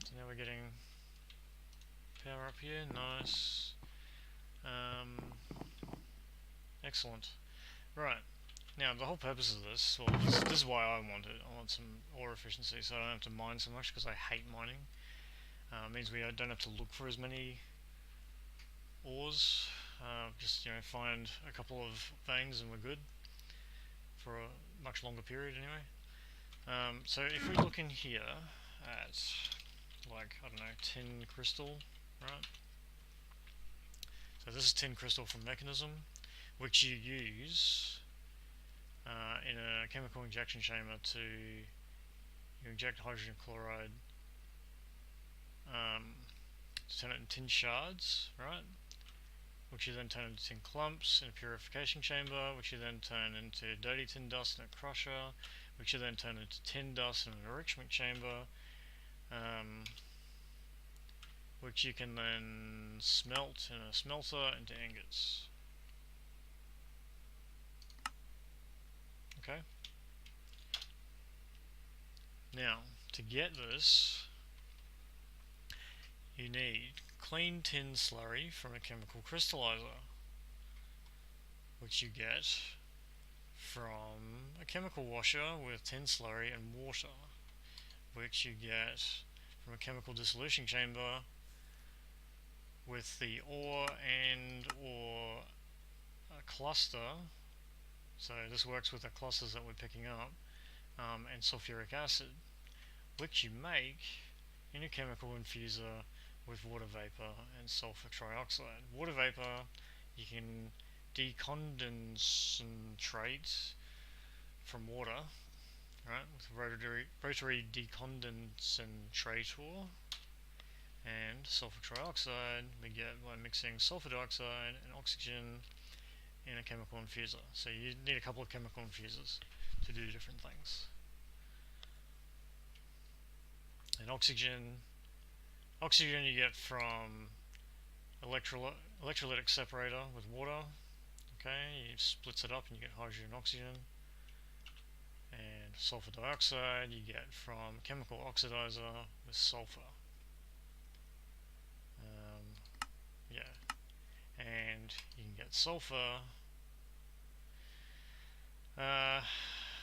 So now we're getting power up here, nice. Excellent. Right, now the whole purpose of this, well, this is why I want it. I want some ore efficiency so I don't have to mine so much, because I hate mining. It means we don't have to look for as many ores. Just, you know, find a couple of veins and we're good for a much longer period anyway. So if we look in here at, like, I don't know, tin crystal, right? So this is tin crystal from Mechanism, which you use in a chemical injection chamber to inject hydrogen chloride to turn it into tin shards, right? Which you then turn into tin clumps in a purification chamber, which you then turn into dirty tin dust in a crusher, which you then turn into tin dust in an enrichment chamber, which you can then smelt in a smelter into ingots. Okay? Now, to get this, you need clean tin slurry from a chemical crystallizer, which you get from a chemical washer with tin slurry and water, which you get from a chemical dissolution chamber with the ore and or a cluster. So this works with the clusters that we're picking up, and sulfuric acid, which you make in a chemical infuser with water vapor and sulfur trioxide. Water vapor you can decondentrate from water, right, with rotary decondensator, and sulfur trioxide we get by mixing sulfur dioxide and oxygen in a chemical infuser. So you need a couple of chemical infusers to do different things. And oxygen you get from electrolytic separator with water. Okay, you splits it up and you get hydrogen and oxygen. And sulfur dioxide you get from chemical oxidizer with sulfur. Yeah, and you can get sulfur.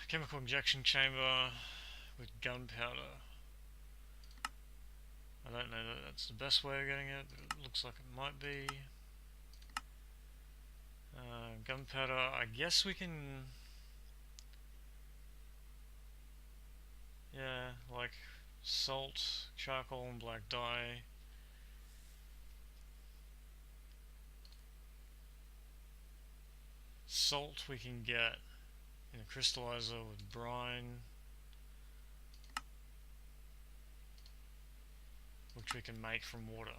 Chemical injection chamber with gunpowder. I don't know that that's the best way of getting it, but it looks like it might be. Gunpowder, I guess we can, yeah, like salt, charcoal and black dye. salt we can get in a crystallizer with brine, which we can make from water.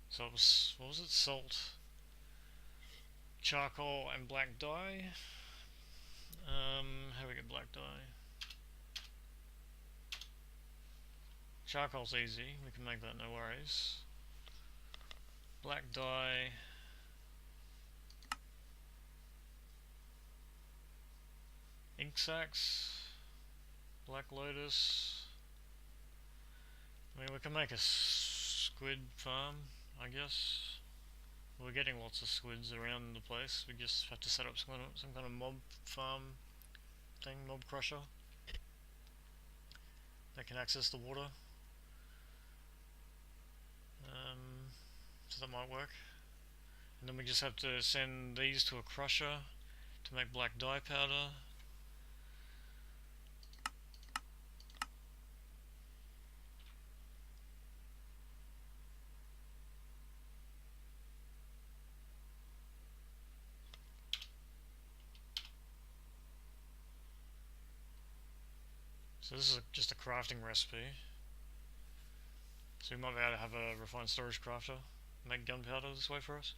So it was, what was it? Salt, charcoal, and black dye. How do we get black dye? Charcoal's easy, we can make that, no worries. Black dye. Ink sacs. Black lotus. I mean, we can make a squid farm, I guess. We're getting lots of squids around the place. We just have to set up some kind of mob farm thing, mob crusher, that can access the water. So that might work. And then we just have to send these to a crusher to make black dye powder. So this is just a crafting recipe. So we might be able to have a refined storage crafter make gunpowder this way for us.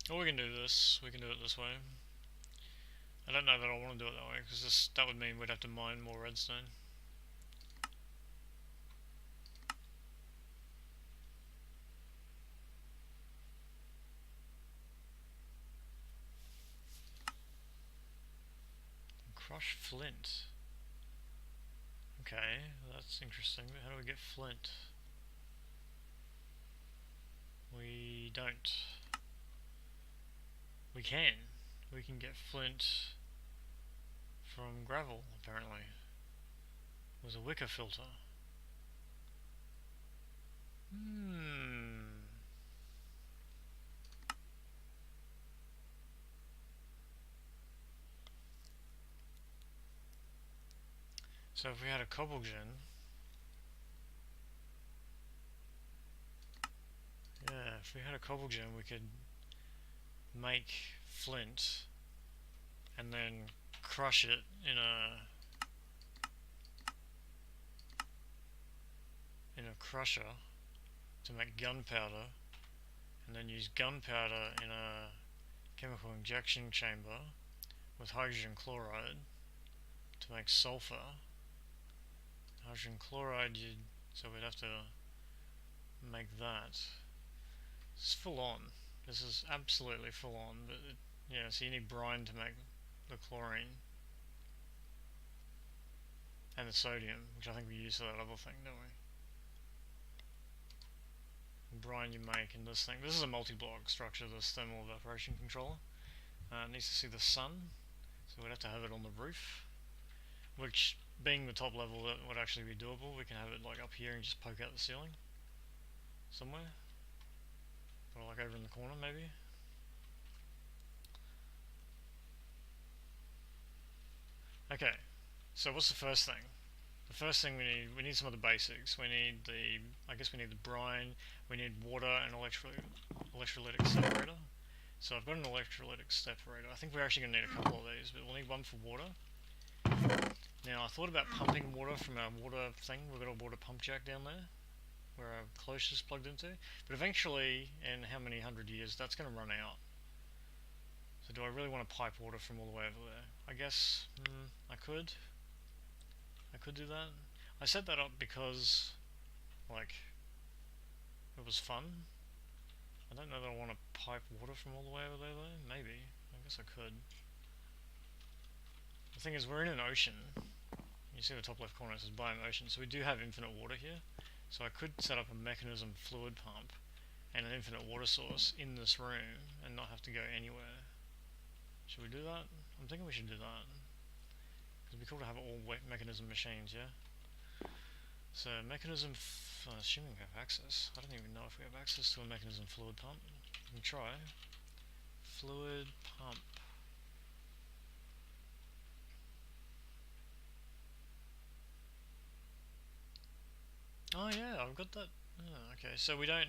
Or we can do this. We can do it this way. I don't know that I want to do it that way, because that would mean we'd have to mine more redstone. Crush flint. Okay, that's interesting. How do we get flint? We don't. We can. We can get flint from gravel, apparently. With a wicker filter. So if we had a cobble gen, if we had a cobble gen, we could make flint and then crush it in a crusher to make gunpowder, and then use gunpowder in a chemical injection chamber with hydrogen chloride to make sulfur. Hydrogen chloride, so we'd have to make that. It's full on. This is absolutely full on, but yeah, so you need brine to make the chlorine and the sodium, which I think we use for that other thing, don't we? Brine you make in this thing. This is a multi-block structure, this thermal evaporation controller. It needs to see the sun, so we'd have to have it on the roof, which, being the top level, that would actually be doable. We can have it like up here and just poke out the ceiling somewhere, or like over in the corner maybe. Okay, so what's the first thing? The first thing we need some of the basics. We need the brine, we need water and electrolytic separator. So I've got an electrolytic separator. I think we're actually going to need a couple of these, but we'll need one for water. Now I thought about pumping water from our water thing. We've got a water pump jack down there, where our cloche is plugged into. But eventually, in how many 100 years, that's going to run out. So do I really want to pipe water from all the way over there? I guess I could do that. I set that up because, like, it was fun. I don't know that I want to pipe water from all the way over there though. Maybe. I guess I could. The thing is, we're in an ocean. You see the top left corner, it says biome ocean, so we do have infinite water here. So I could set up a mechanism fluid pump and an infinite water source in this room and not have to go anywhere. Should we do that? I'm thinking we should do that. It'd be cool to have all mechanism machines, yeah? So mechanism, assuming we have access. I don't even know if we have access to a mechanism fluid pump. We can try. Fluid pump. Oh yeah, I've got that. Oh, okay, so we don't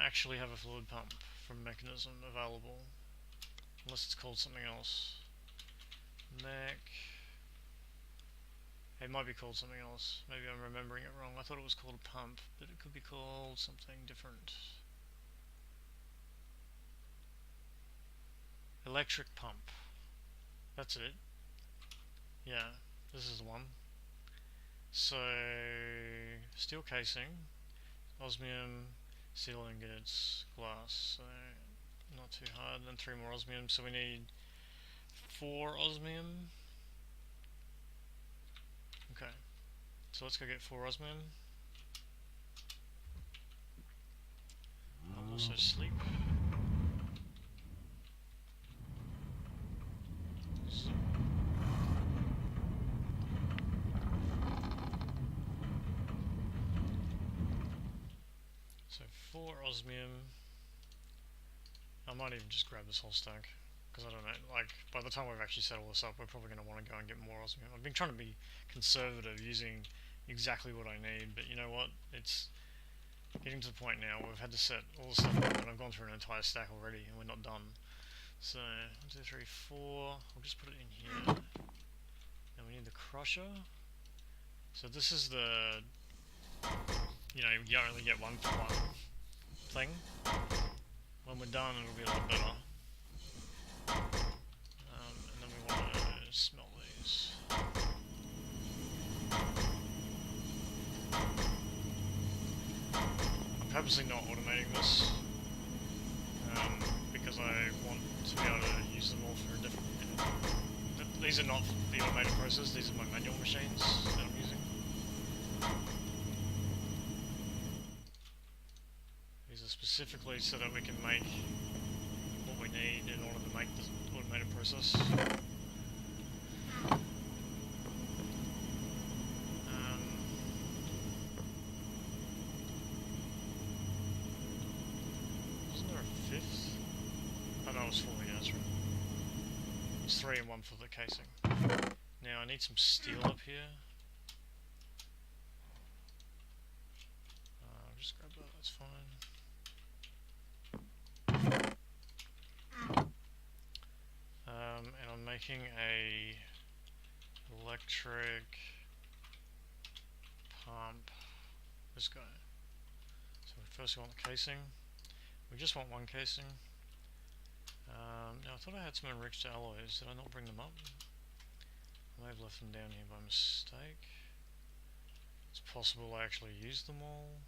actually have a fluid pump from Mechanism available, unless it's called something else. Mech. It might be called something else. Maybe I'm remembering it wrong. I thought it was called a pump, but it could be called something different. Electric pump. That's it. Yeah, this is the one. So, steel casing, osmium, steel ingots, glass. So, not too hard. And then 3 more osmium. So we need 4 osmium. Okay. So let's go get 4 osmium. I'll also sleep. So 4 osmium. I might even just grab this whole stack, because I don't know, like, by the time we've actually set all this up, we're probably going to want to go and get more osmium. I've been trying to be conservative, using exactly what I need, but you know what, it's getting to the point now where we've had to set all the stuff up, and I've gone through an entire stack already, and we're not done. So, 1, 2, 3, 4, I'll just put it in here. Now we need the crusher. So this is the, you know, you only get one for one thing. When we're done, it'll be a lot better. And then we want to smelt these. I'm purposely not automating this, because I want to be able to use them all for a different... These are not the automated process, these are my manual machines that I'm using. These are specifically so that we can make what we need in order to make the automated process. Isn't there a fifth? Oh no, it was 4, yeah, that's right. It's 3 and 1 for the casing. Now I need some steel up here. I'll just grab that, that's fine. And I'm making a electric pump, this guy. So first we want the casing. We just want 1 casing. Now I thought I had some enriched alloys, did I not bring them up? I may have left them down here by mistake. It's possible I actually used them all.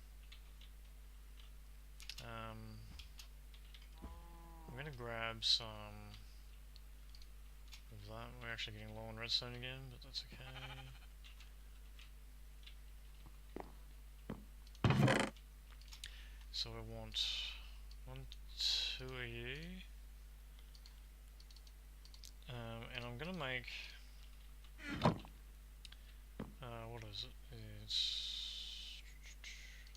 I'm going to grab some of that. We're actually getting low on redstone again, but that's okay. So I want 1, 2 of you. And I'm going to make... what is it? It's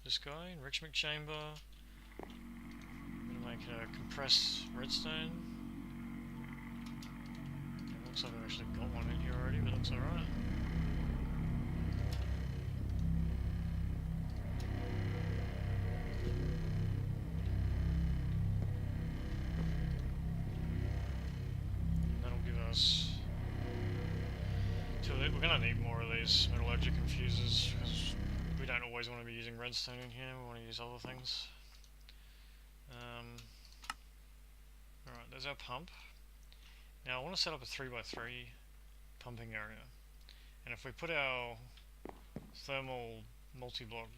this guy, enrichment chamber. I'm going to make a compressed redstone. It looks like I've actually got one in here already, but that's alright. And that'll give us... We're going to need more of these metallurgic infusers, because we don't always want to be using redstone in here, we want to use other things. Alright, there's our pump. Now I want to set up a 3x3 pumping area, and if we put our thermal multi-block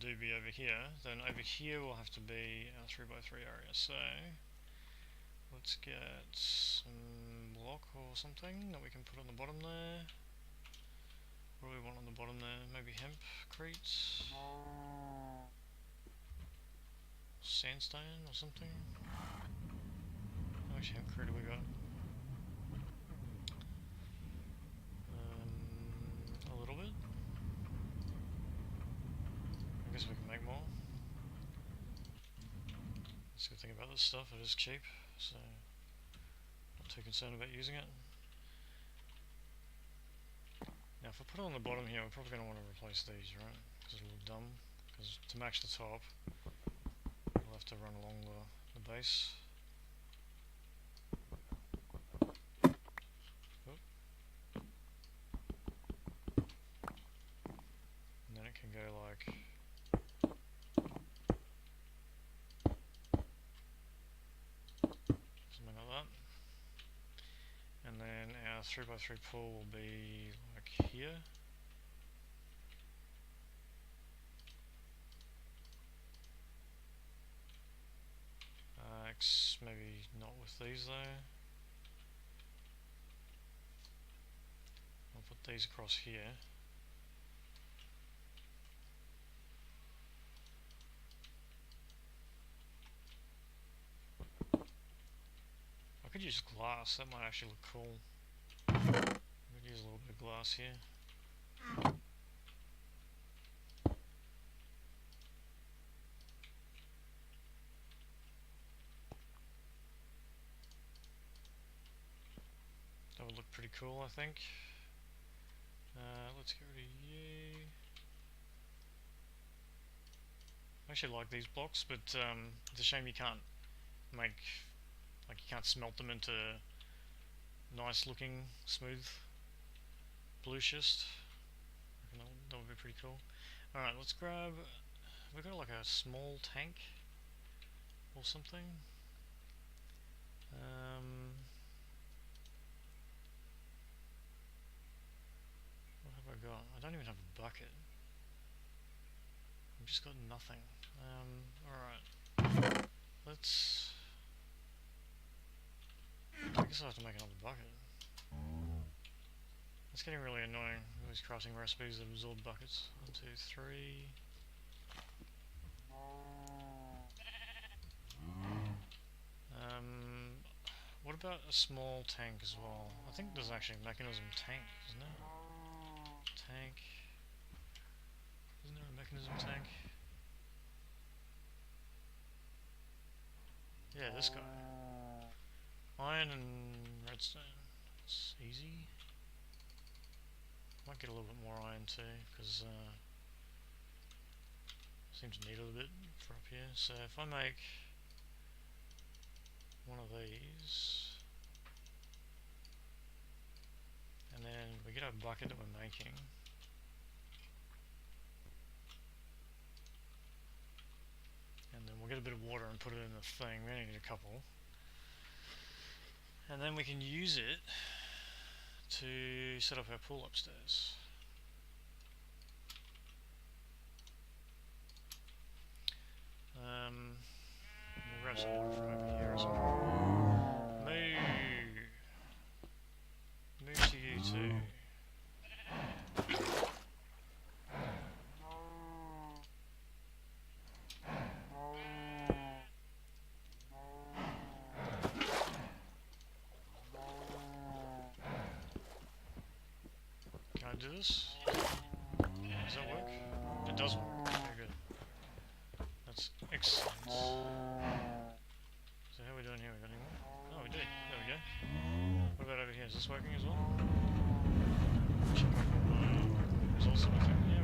doobie over here, then over here will have to be our 3x3 area. So let's get some block or something that we can put on the bottom there. What do we want on the bottom there? Maybe hempcrete? Sandstone or something? How much hempcrete have we got? A little bit. I guess we can make more. That's the good thing about this stuff, it is cheap, so not too concerned about using it. Now if I put it on the bottom here, we're probably going to want to replace these, right? Because it'll look dumb. Because to match the top, we'll have to run along the base. Oop. And then it can go like something like that. And then our 3x3 pool will be like here. Maybe not with these though. I'll put these across here. I could use glass, that might actually look cool. I could use a little bit of glass here. That would look pretty cool, I think. Let's get rid of you. I actually like these blocks, but it's a shame you can't make, like you can't smelt them into nice looking, smooth blue schist. That would be pretty cool. Alright, let's grab, we've got like a small tank or something. What have I got? I don't even have a bucket. I've just got nothing. Alright. Let's... I guess I'll have to make another bucket. It's getting really annoying, these crafting recipes that absorb buckets. 1, 2, 3... what about a small tank as well? I think there's actually a mechanism tank, isn't there? Tank... Isn't there a mechanism tank? Yeah, this guy. Iron and redstone. It's easy. Might get a little bit more iron too, because seem to need a little bit for up here. So if I make one of these, and then we get our bucket that we're making. And then we'll get a bit of water and put it in the thing. We only need a couple. And then we can use it to set up our pool upstairs. We'll grab some water from over here as well. Move to you too. Can I do this? Does that work? It does work. Very good. That's excellent. So how are we doing here? We got any more? Oh, we did. There we go. What about over here? Is this working as well? Check my results and everything. Yeah,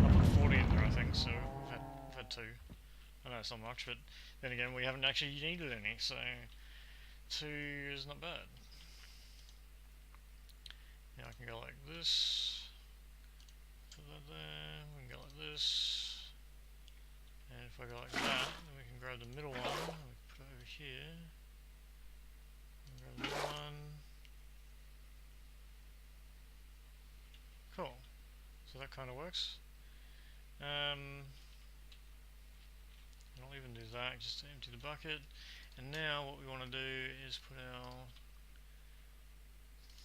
I put 40 in there, I think, so we've had 2. I know it's not much, but then again, we haven't actually needed any, so 2 is not bad. Now I can go like this, put that there, we can go like this, and if I go like that, then we can grab the middle one, and we can put it over here, and grab the middle one. Cool, so that kind of works. I'll even do that, just to empty the bucket, and now what we want to do is put our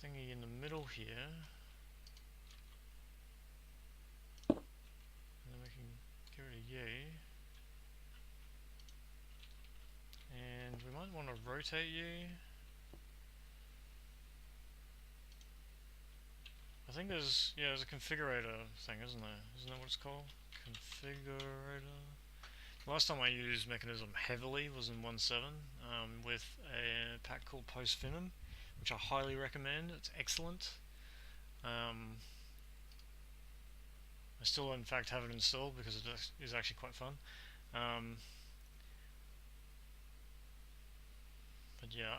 thingy in the middle here, and then we can get rid of you, and we might want to rotate you. I think there's a configurator thing, isn't there? Isn't that what it's called? Configurator. Last time I used Mechanism heavily was in 1.7 with a pack called Post Finum, which I highly recommend. It's excellent. I still in fact have it installed because it is actually quite fun. But yeah,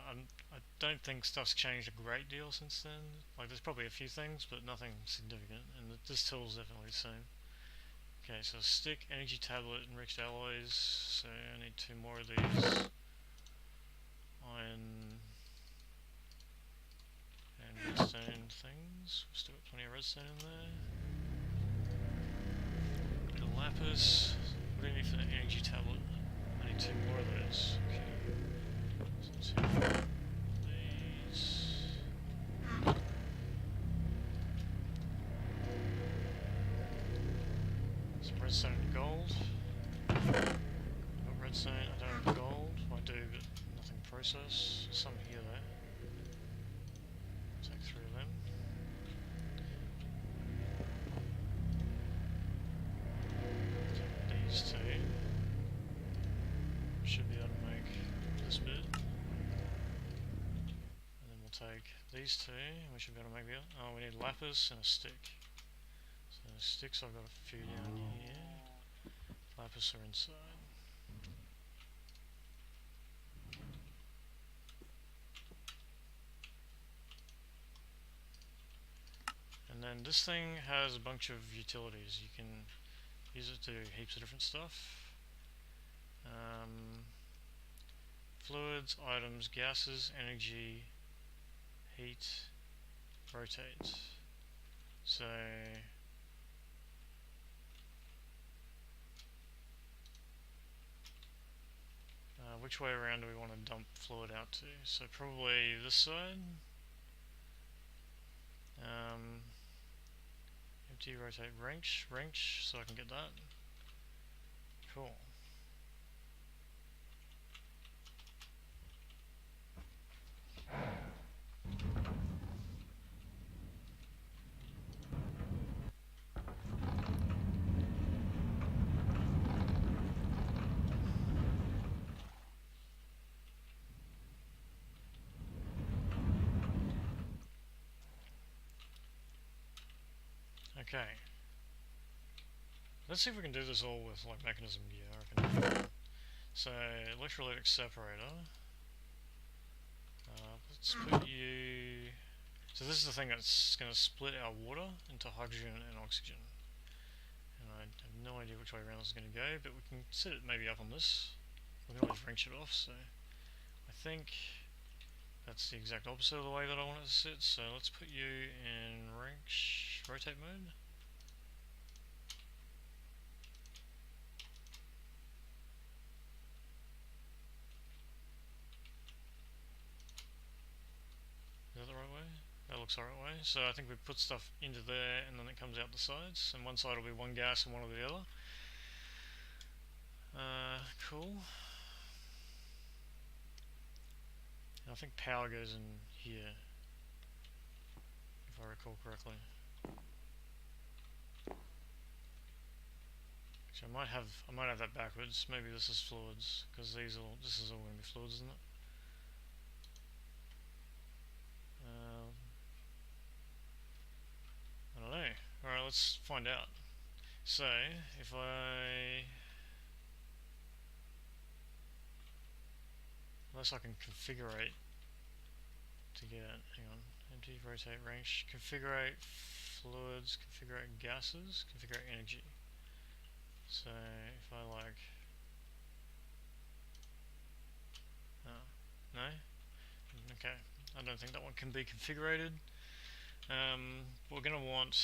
I don't think stuff's changed a great deal since then. Like, there's probably a few things, but nothing significant, and this tool's definitely the same. Okay, so stick, energy tablet, enriched alloys, so I need 2 more of these. Iron and redstone things. We've still got plenty of redstone in there. Bit of lapis. What do you need for the energy tablet? I need 2 more of those. Okay. So 2 of these. Some redstone and gold. I've got redstone, I don't have gold. I do, but nothing processed. Some here though. Take 3 of them. Take these 2. Should be able to make this bit. And then we'll take these 2, and we should be able to make the other. Oh, we need lapis and a stick. So sticks, I've got a few down here. Lapis are inside. And then this thing has a bunch of utilities. You can use it to do heaps of different stuff. Fluids, items, gases, energy, heat, rotate. So which way around do we want to dump fluid out to? So probably this side. Empty, rotate, wrench, so I can get that. Cool. Okay. Let's see if we can do this all with like mechanism gear. I reckon. So electrolytic separator. Let's put you. So this is the thing that's going to split our water into hydrogen and oxygen. And I have no idea which way around this is going to go, but we can set it maybe up on this. We can always wrench it off. So I think that's the exact opposite of the way that I want it to sit. So let's put you in wrench rotate mode. Is that the right way? That looks the right way. So I think we put stuff into there and then it comes out the sides. And one side will be one gas and one will be the other. Cool. And I think power goes in here, if I recall correctly. Actually, I might have that backwards. Maybe this is fluids, because this is all going to be fluids, isn't it? I don't know. Alright, let's find out. So, if unless I can configurate to get, hang on, empty, rotate, wrench, configurate fluids, configurate gases, configurate energy. So, if I like, no? Okay, I don't think that one can be configured. We're going to want,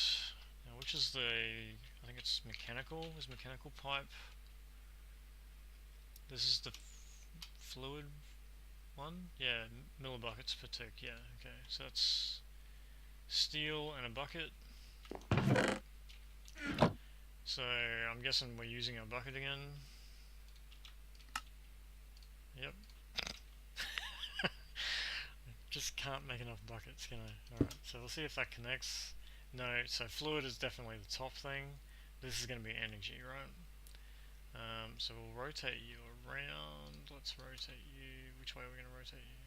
which is I think it's mechanical, is mechanical pipe. This is the fluid one? Yeah, millibuckets per tick, yeah, okay. So that's steel and a bucket. So I'm guessing we're using our bucket again. Yep. Just can't make enough buckets, can I? Alright, so we'll see if that connects. No, so fluid is definitely the top thing. This is going to be energy, right? So we'll rotate you around. Let's rotate you. Which way are we going to rotate you?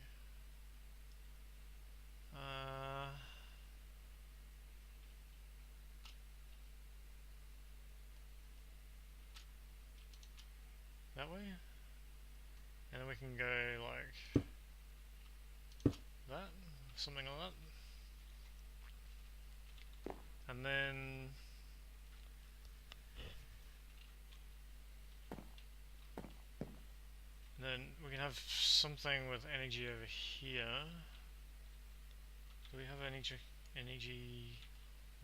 that way, and then we can go like that, something like that, and then we can have something with energy over here. Do we have energy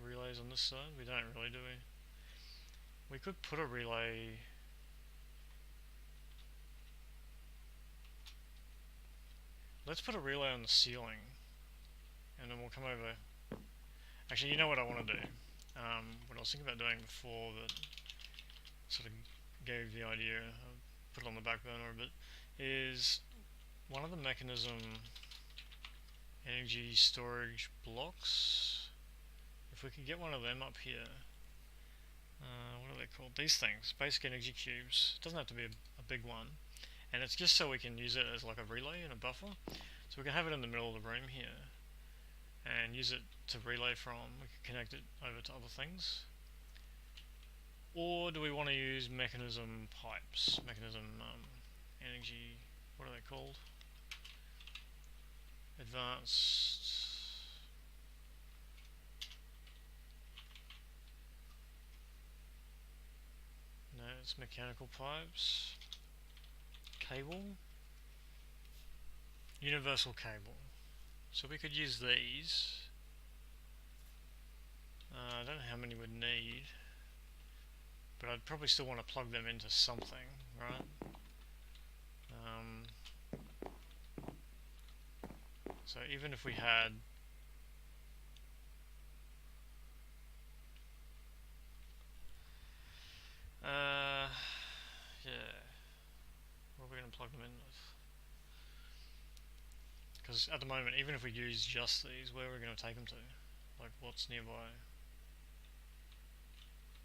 relays on this side? We don't really, do we? We could put a relay. Let's put a relay on the ceiling, and then we'll come over. Actually, you know what I want to do? What I was thinking about doing before, that sort of gave the idea, I'll put it on the back burner a bit, is one of the mechanism energy storage blocks. If we could get one of them up here, what are they called? These things, basic energy cubes. It doesn't have to be a big one, and it's just so we can use it as like a relay and a buffer. So we can have it in the middle of the room here and use it to relay from. We can connect it over to other things. Or do we want to use mechanism pipes? Mechanism energy, what are they called? Advanced. No, it's mechanical pipes. Cable. Universal cable. So we could use these. I don't know how many we'd need, but I'd probably still want to plug them into something, right? So even if we had yeah, what are we going to plug them in with? Because at the moment, even if we use just these, where are we going to take them to? Like, what's nearby?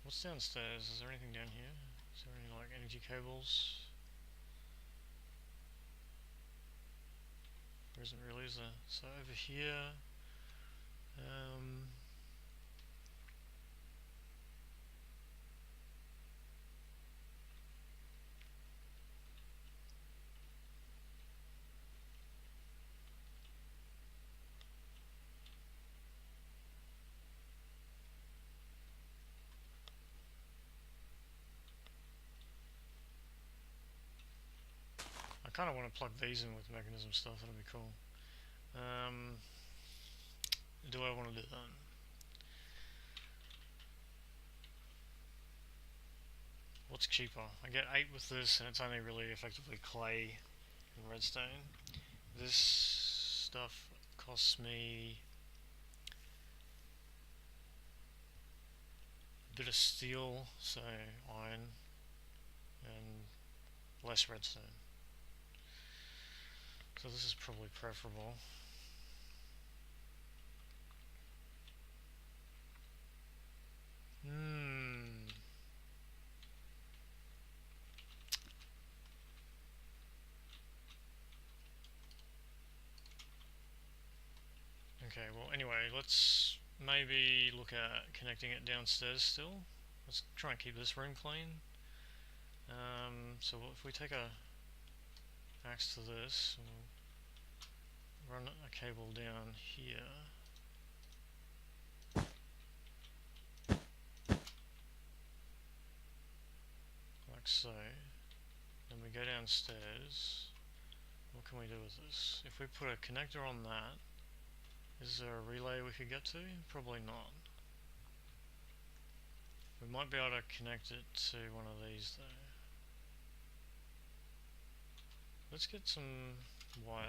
What's downstairs? Is there anything down here? Is there any like energy cables? There isn't really, is there? So over here, I kind of want to plug these in with mechanism stuff. That'd be cool. Do I want to do that? What's cheaper? I get 8 with this, and it's only really effectively clay and redstone. This stuff costs me a bit of steel, so iron, and less redstone. So this is probably preferable. Okay, well anyway, let's maybe look at connecting it downstairs still. Let's try and keep this room clean. So if we take a axe to this, we'll run a cable down here. Like so. Then we go downstairs. What can we do with this? If we put a connector on that, is there a relay we could get to? Probably not. We might be able to connect it to one of these though. Let's get some wire.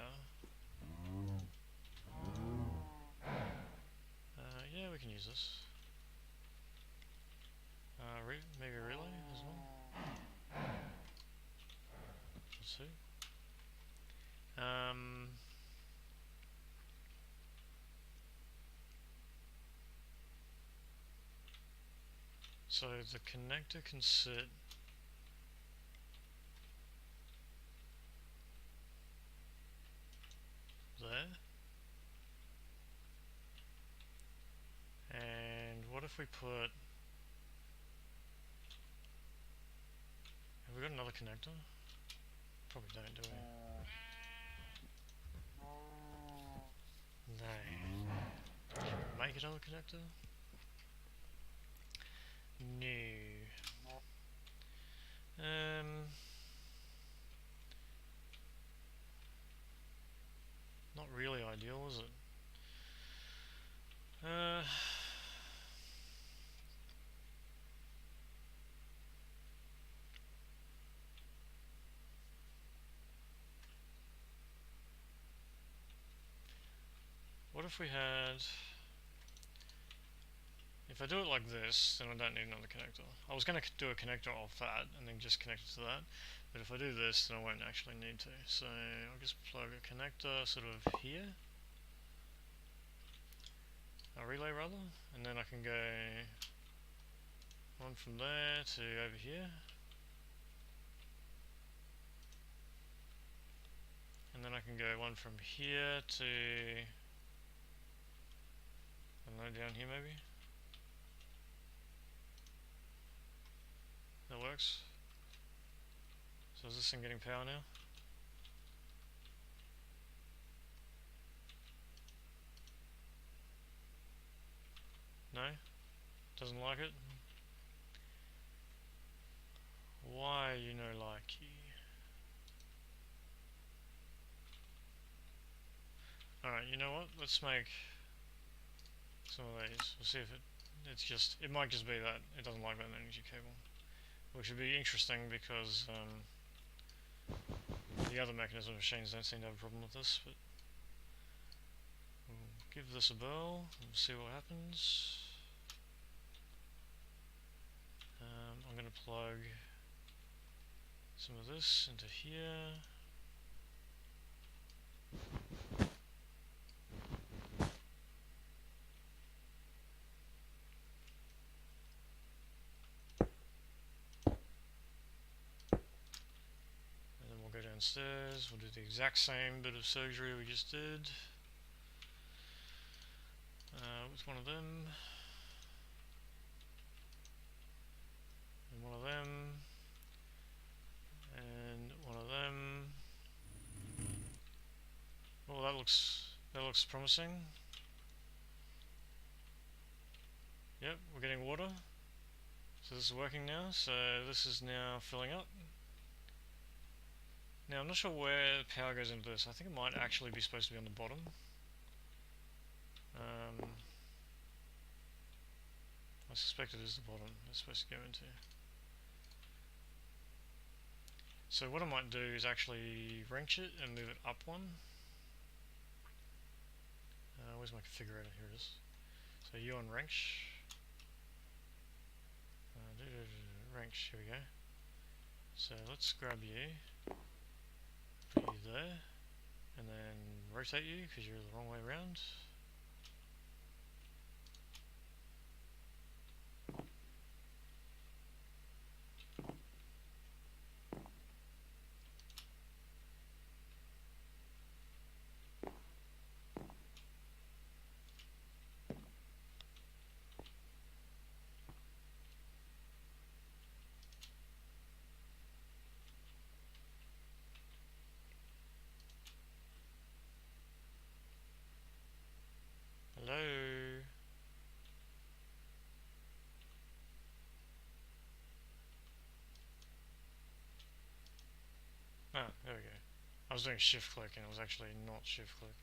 Yeah, we can use this. Maybe a relay as well. Let's see. So the connector can sit there. And what if we put... we got another connector? Probably don't, do we? No. Make another connector? No. Not really ideal, is it? What if we had... If I do it like this, then I don't need another connector. I was going to do a connector off that and then just connect it to that, but if I do this, then I won't actually need to. So I'll just plug a connector sort of here, a relay rather, and then I can go one from there to over here, and then I can go one from here to, I don't know, down here maybe. That works. So is this thing getting power now? No? Doesn't like it? Why you no likey? Alright, you know what? Let's make some of these. We'll see if it might just be that it doesn't like that energy cable. Which would be interesting because the other mechanism machines don't seem to have a problem with this, but we'll give this a whirl and see what happens. I'm going to plug some of this into here. Downstairs, we'll do the exact same bit of surgery we just did with one of them and one of them and one of them. Well, that looks promising. Yep, we're getting water, so this is working now. So this is now filling up. Now I'm not sure where power goes into this. I think it might actually be supposed to be on the bottom. I suspect it is the bottom it's supposed to go into. So what I might do is actually wrench it and move it up one. Where's my configurator? Here it is. So you on wrench. Wrench, here we go. So let's grab you. Put you there, and then rotate you because you're the wrong way around. Hello? Ah, there we go. I was doing shift click and it was actually not shift click.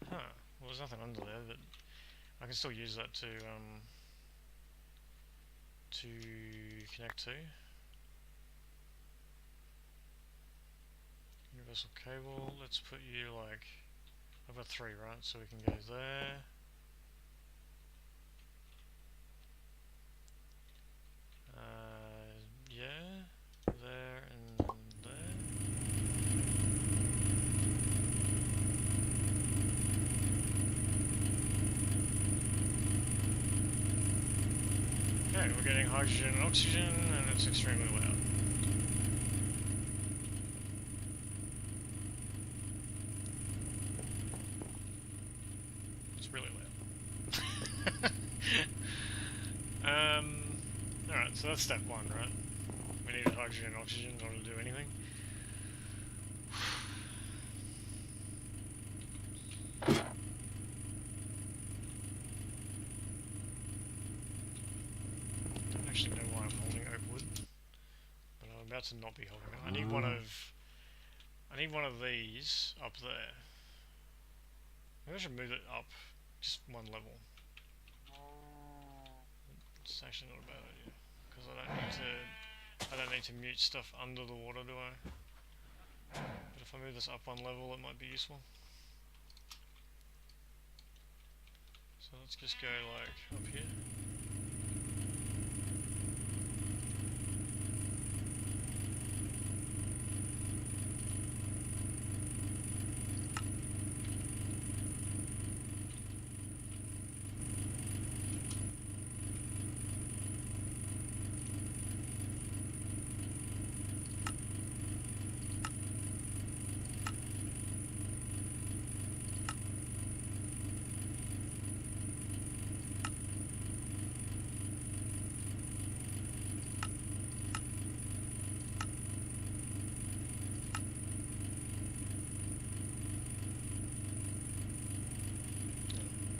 Huh. Well, there's nothing under there, but I can still use that to connect to. Universal cable, let's put you like, I've got 3, right? So we can go there. Yeah, there and there. Okay, we're getting hydrogen and oxygen, and it's extremely loud. It's really loud. Alright, so that's step 1, right? We needed hydrogen. hydrogen and oxygen in order to do anything. Don't actually know why I'm holding oak wood, but I'm about to not be holding it. I need one of these up there. Maybe I should move it up just one level. It's actually not a bad idea, because I don't need to mute stuff under the water, do I? But if I move this up one level, it might be useful. So let's just go like up here.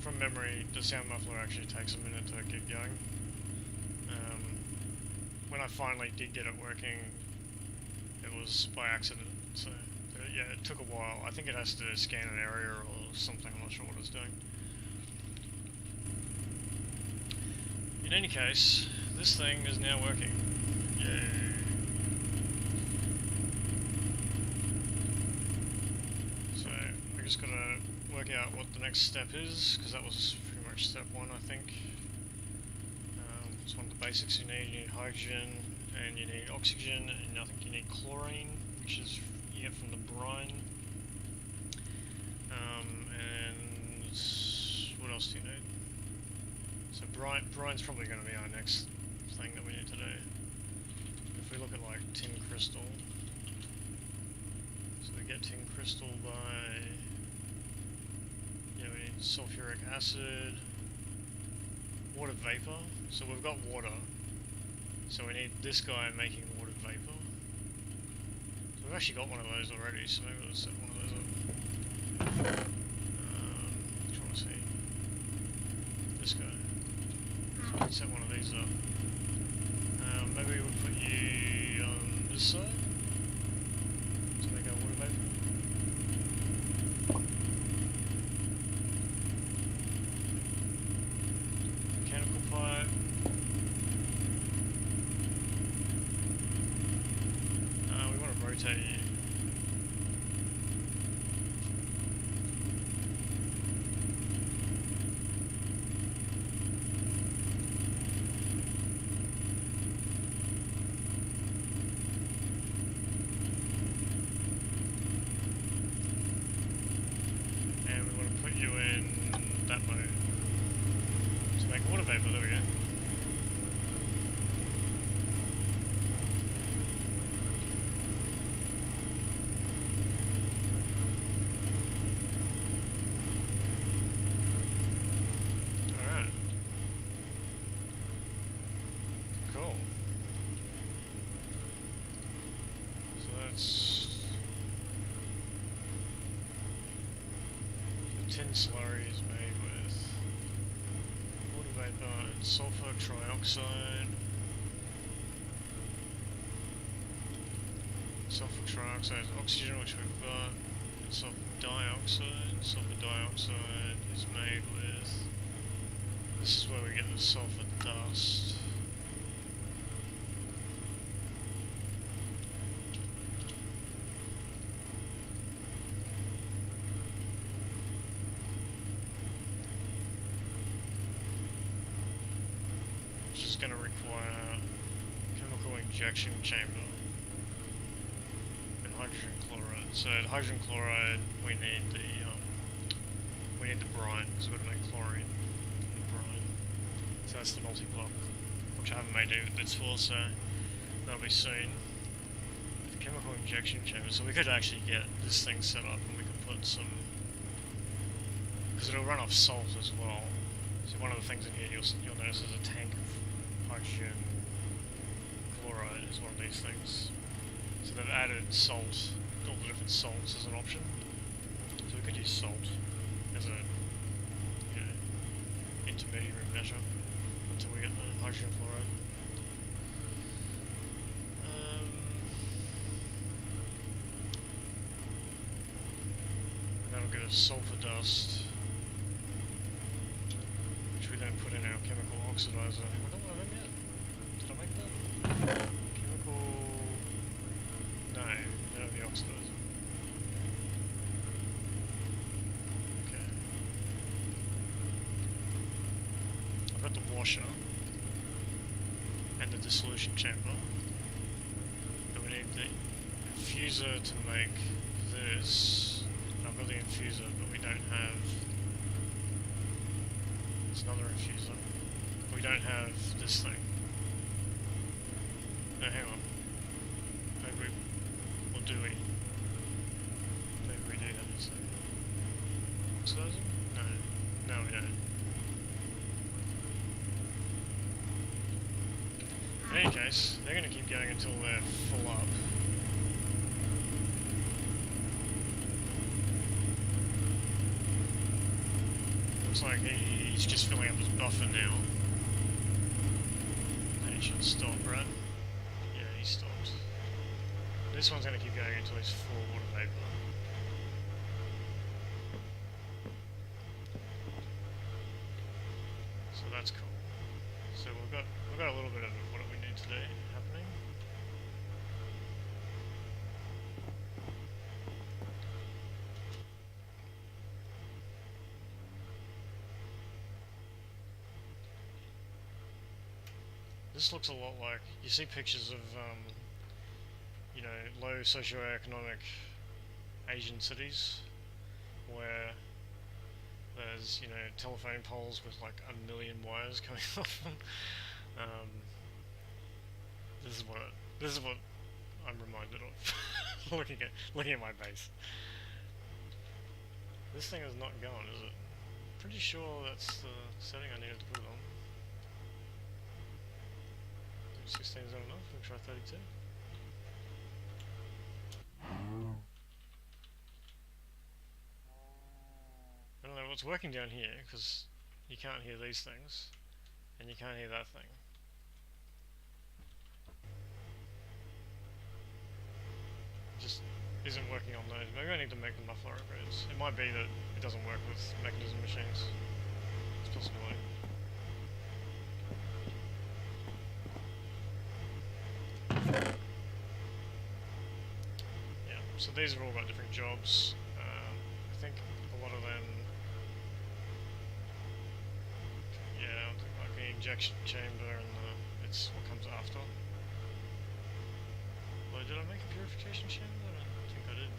From memory, the sound muffler actually takes a minute to get going. When I finally did get it working, it was by accident, so yeah, it took a while. I think it has to scan an area or something, I'm not sure what it's doing. In any case, this thing is now working. Yay! So, I just gotta work out what the next step is, because that was pretty much step one, I think. It's one of the basics you need hydrogen, and you need oxygen, and I think you need chlorine, which is you get from the brine. And what else do you need? So brine's probably going to be our next thing that we need to do. If we look at like tin crystal, so we get tin crystal by, we need sulfuric acid, water vapor. So we've got water, so we need this guy making water vapor. So we've actually got one of those already, so maybe let's set one of those up. Trying to see this guy. So we can set one of these up. Maybe we'll put you on this side to make our water vapor. Mechanical pipe. We want to rotate you. And we want to put you in that mode to make water vapor. There we go. Alright. Cool. So that's the tin slurry is made with water vapor and sulfur trioxide. Sulfur trioxide is oxygen, which we've got, and sulfur dioxide. Sulfur dioxide is made with, this is where we get the sulfur dust. Which is going to require chemical injection chamber and hydrogen chloride. So the hydrogen chloride, we need the brine, because we've got to make chlorine in the brine. So that's the multi-block, which I haven't made any bits for, so that'll be soon. The chemical injection chamber, so we could actually get this thing set up and we could put some, because it'll run off salt as well. So one of the things in here you'll notice is a tank of hydrogen chloride. is one of these things. So they've added salt, all the different salts as an option. So we could use salt as a, you know, intermediary measure until we get the hydrogen fluoride. That'll give us sulfur dust, which we then put in our chemical oxidizer. Have I got one of them yet? Did I make that? Chemical... No, I don't have the oxidizer. Okay. I've got the washer and the dissolution chamber. But we need the infuser to make this. I've got the infuser, but we don't have... There's another infuser. We don't have this thing. No, hang on. Maybe we... Or do we? Maybe we do have this thing. Oxidizer? No. No, we don't. In any case, they're going to keep going until they're full up. Looks like he's just filling up his buffer now. And he should stop, right? Yeah, he stopped. This one's going to keep going until he's full water vapor. So that's cool. So we've got a little bit of what we need today happening. This looks a lot like, you see pictures of, you know, low socioeconomic Asian cities where there's, you know, telephone poles with like 1,000,000 wires coming off them. This is what I'm reminded of looking at my base. This thing is not going, is it? Pretty sure that's the setting I needed to put it on. 16 is not enough, we'll try 32. I don't know what's working down here, because you can't hear these things, and you can't hear that thing. It just isn't working on those. Maybe I need to make the muffler upgrades. It might be that it doesn't work with mechanism machines. It's a possibility. Yeah, so these have all got different jobs. I think a lot of them, yeah, like the injection chamber and it's what comes after. Well, did I make a purification chamber? I don't think I did.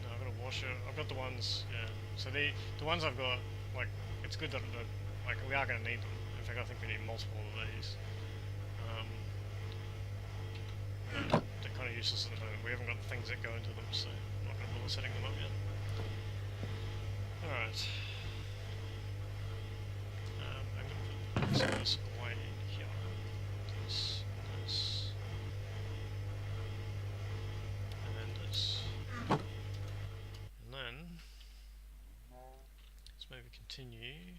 No, I've got a washer. I've got the ones, yeah. So the ones I've got, like, it's good that like we are going to need them. In fact, I think we need multiple of these. They're kind of useless at the moment. We haven't got things that go into them, so I'm not going to bother setting them up yet. Alright. I'm going to put this away here. This, and then this. And then, let's maybe continue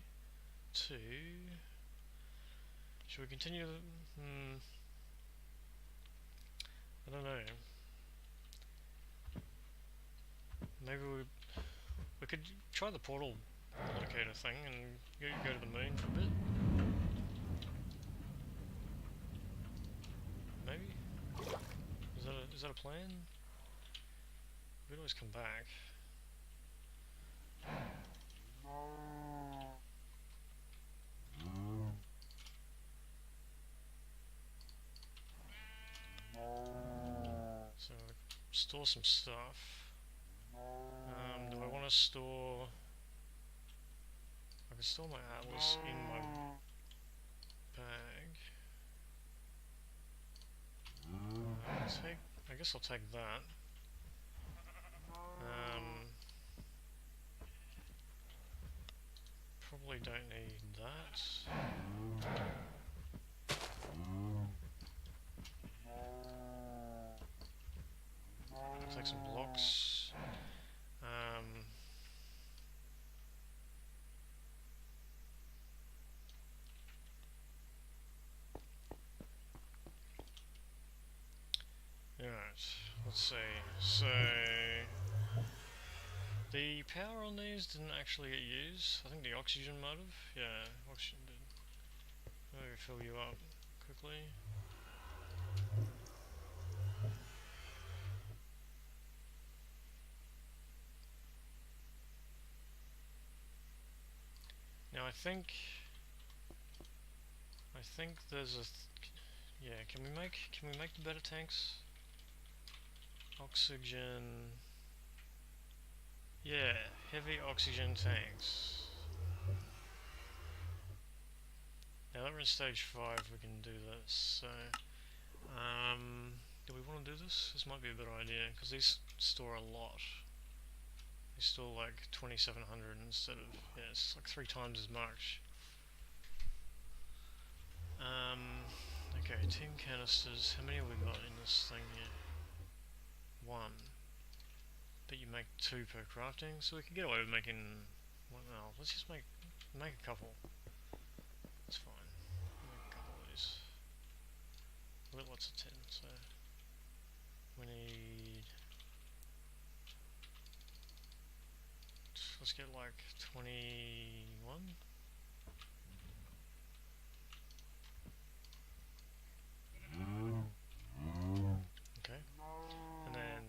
to... Should we continue the... I don't know. Maybe we could try the portal locator thing and go to the moon for a bit. Maybe? Is that a plan? We could always come back. So store some stuff. Do I want to store... I can store my atlas in my bag. I guess I'll take that. Probably don't need that. take some blocks. Alright, let's see. So the power on these didn't actually get used. I think the oxygen might have. Yeah, oxygen did. Let me fill you up quickly. Now I think there's a yeah. Can we make the better tanks? Oxygen. Yeah, heavy oxygen tanks. Now that we're in stage 5, we can do this. So, do we want to do this? This might be a better idea because these store a lot. They store like 2,700 instead of, yeah, it's like 3 times as much. Okay, team canisters. How many have we got in this thing here? 1. But you make 2 per crafting, so we can get away with making. Well, no, let's just make a couple. It's fine. Make a couple of these. We've got lots of tin, so we need. Let's get like 21. Okay, and then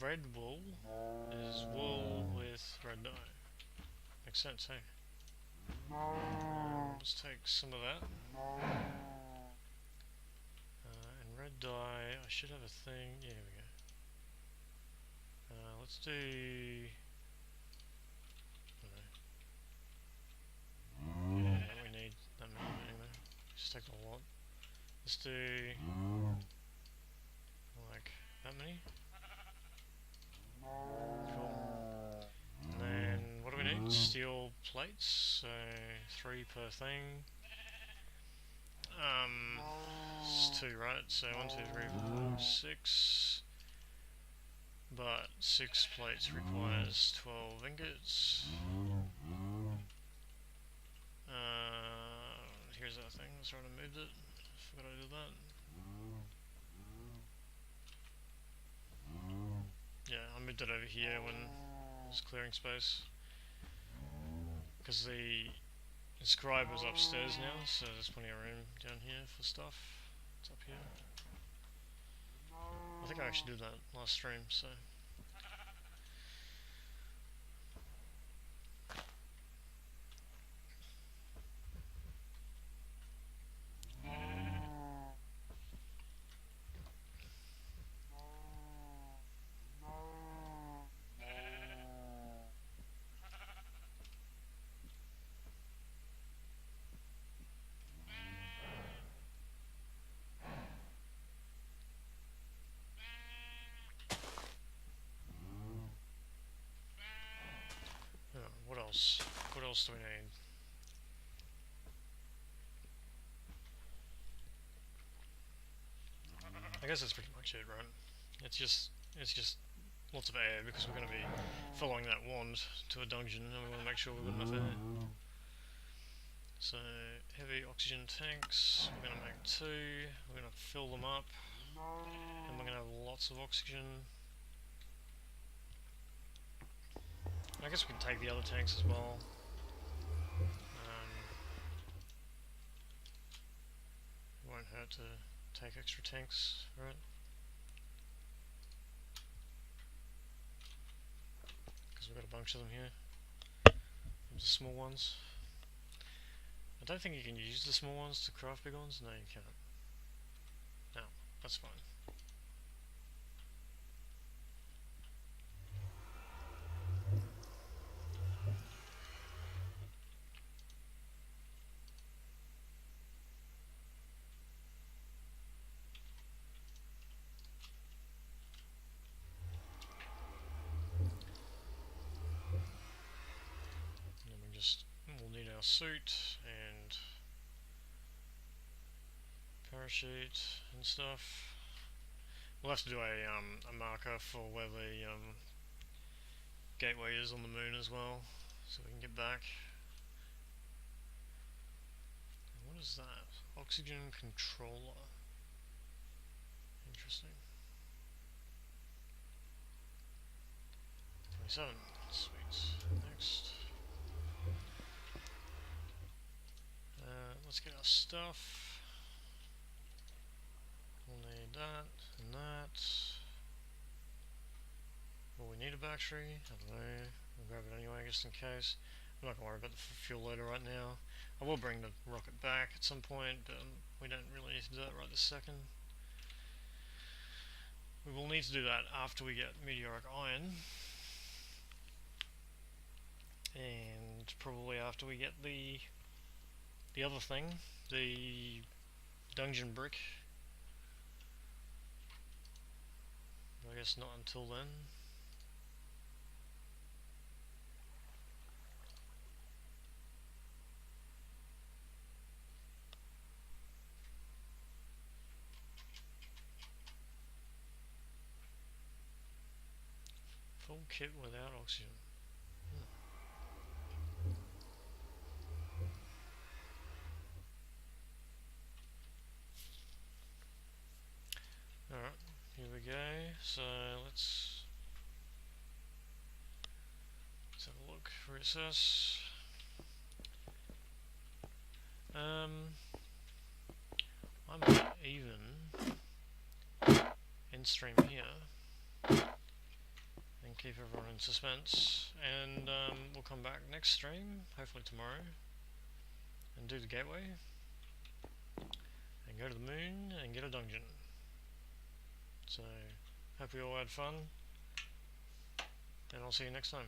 red wool is wool with red dye. Makes sense, hey? Let's take some of that. And red dye, I should have a thing. Yeah, here we go. Let's do. Yeah, we need that many anyway. Just take a lot. Let's do like that many. Cool. And then what do we need? Steel plates. So 3 per thing. It's 2, right? So 1, 2, 3, 4, 6. But 6 plates requires 12 ingots. Here's our thing. Let's try to move it. Forgot I did that. Yeah, I moved it over here when I was clearing space. Because the scribe was upstairs now, so there's plenty of room down here for stuff. It's up here. I think I actually did that last stream, so. What else? What else do we need? I guess that's pretty much it, right? It's just lots of air because we're going to be following that wand to a dungeon and we want to make sure we've got enough air. So, heavy oxygen tanks, we're going to make 2, we're going to fill them up, and we're going to have lots of oxygen. I guess we can take the other tanks as well. It won't hurt to take extra tanks, right? Because we've got a bunch of them here. The small ones. I don't think you can use the small ones to craft big ones. No, you can't. No, that's fine. We'll need our suit and parachute and stuff. We'll have to do a marker for where the gateway is on the moon as well, so we can get back. And what is that? Oxygen controller. Interesting. 27. Sweet. Next. Let's get our stuff. We'll need that and that. Will we need a battery? I don't know. We'll grab it anyway just in case. I'm not going to worry about the fuel loader right now. I will bring the rocket back at some point, but we don't really need to do that right this second. We will need to do that after we get meteoric iron. And probably after we get the other thing, the dungeon brick. I guess not until then. Full kit without oxygen. Alright, here we go. So let's have a look. Reassess. I might even end stream here and keep everyone in suspense, and we'll come back next stream, hopefully tomorrow, and do the gateway and go to the moon and get a dungeon. So hope you all had fun, and I'll see you next time.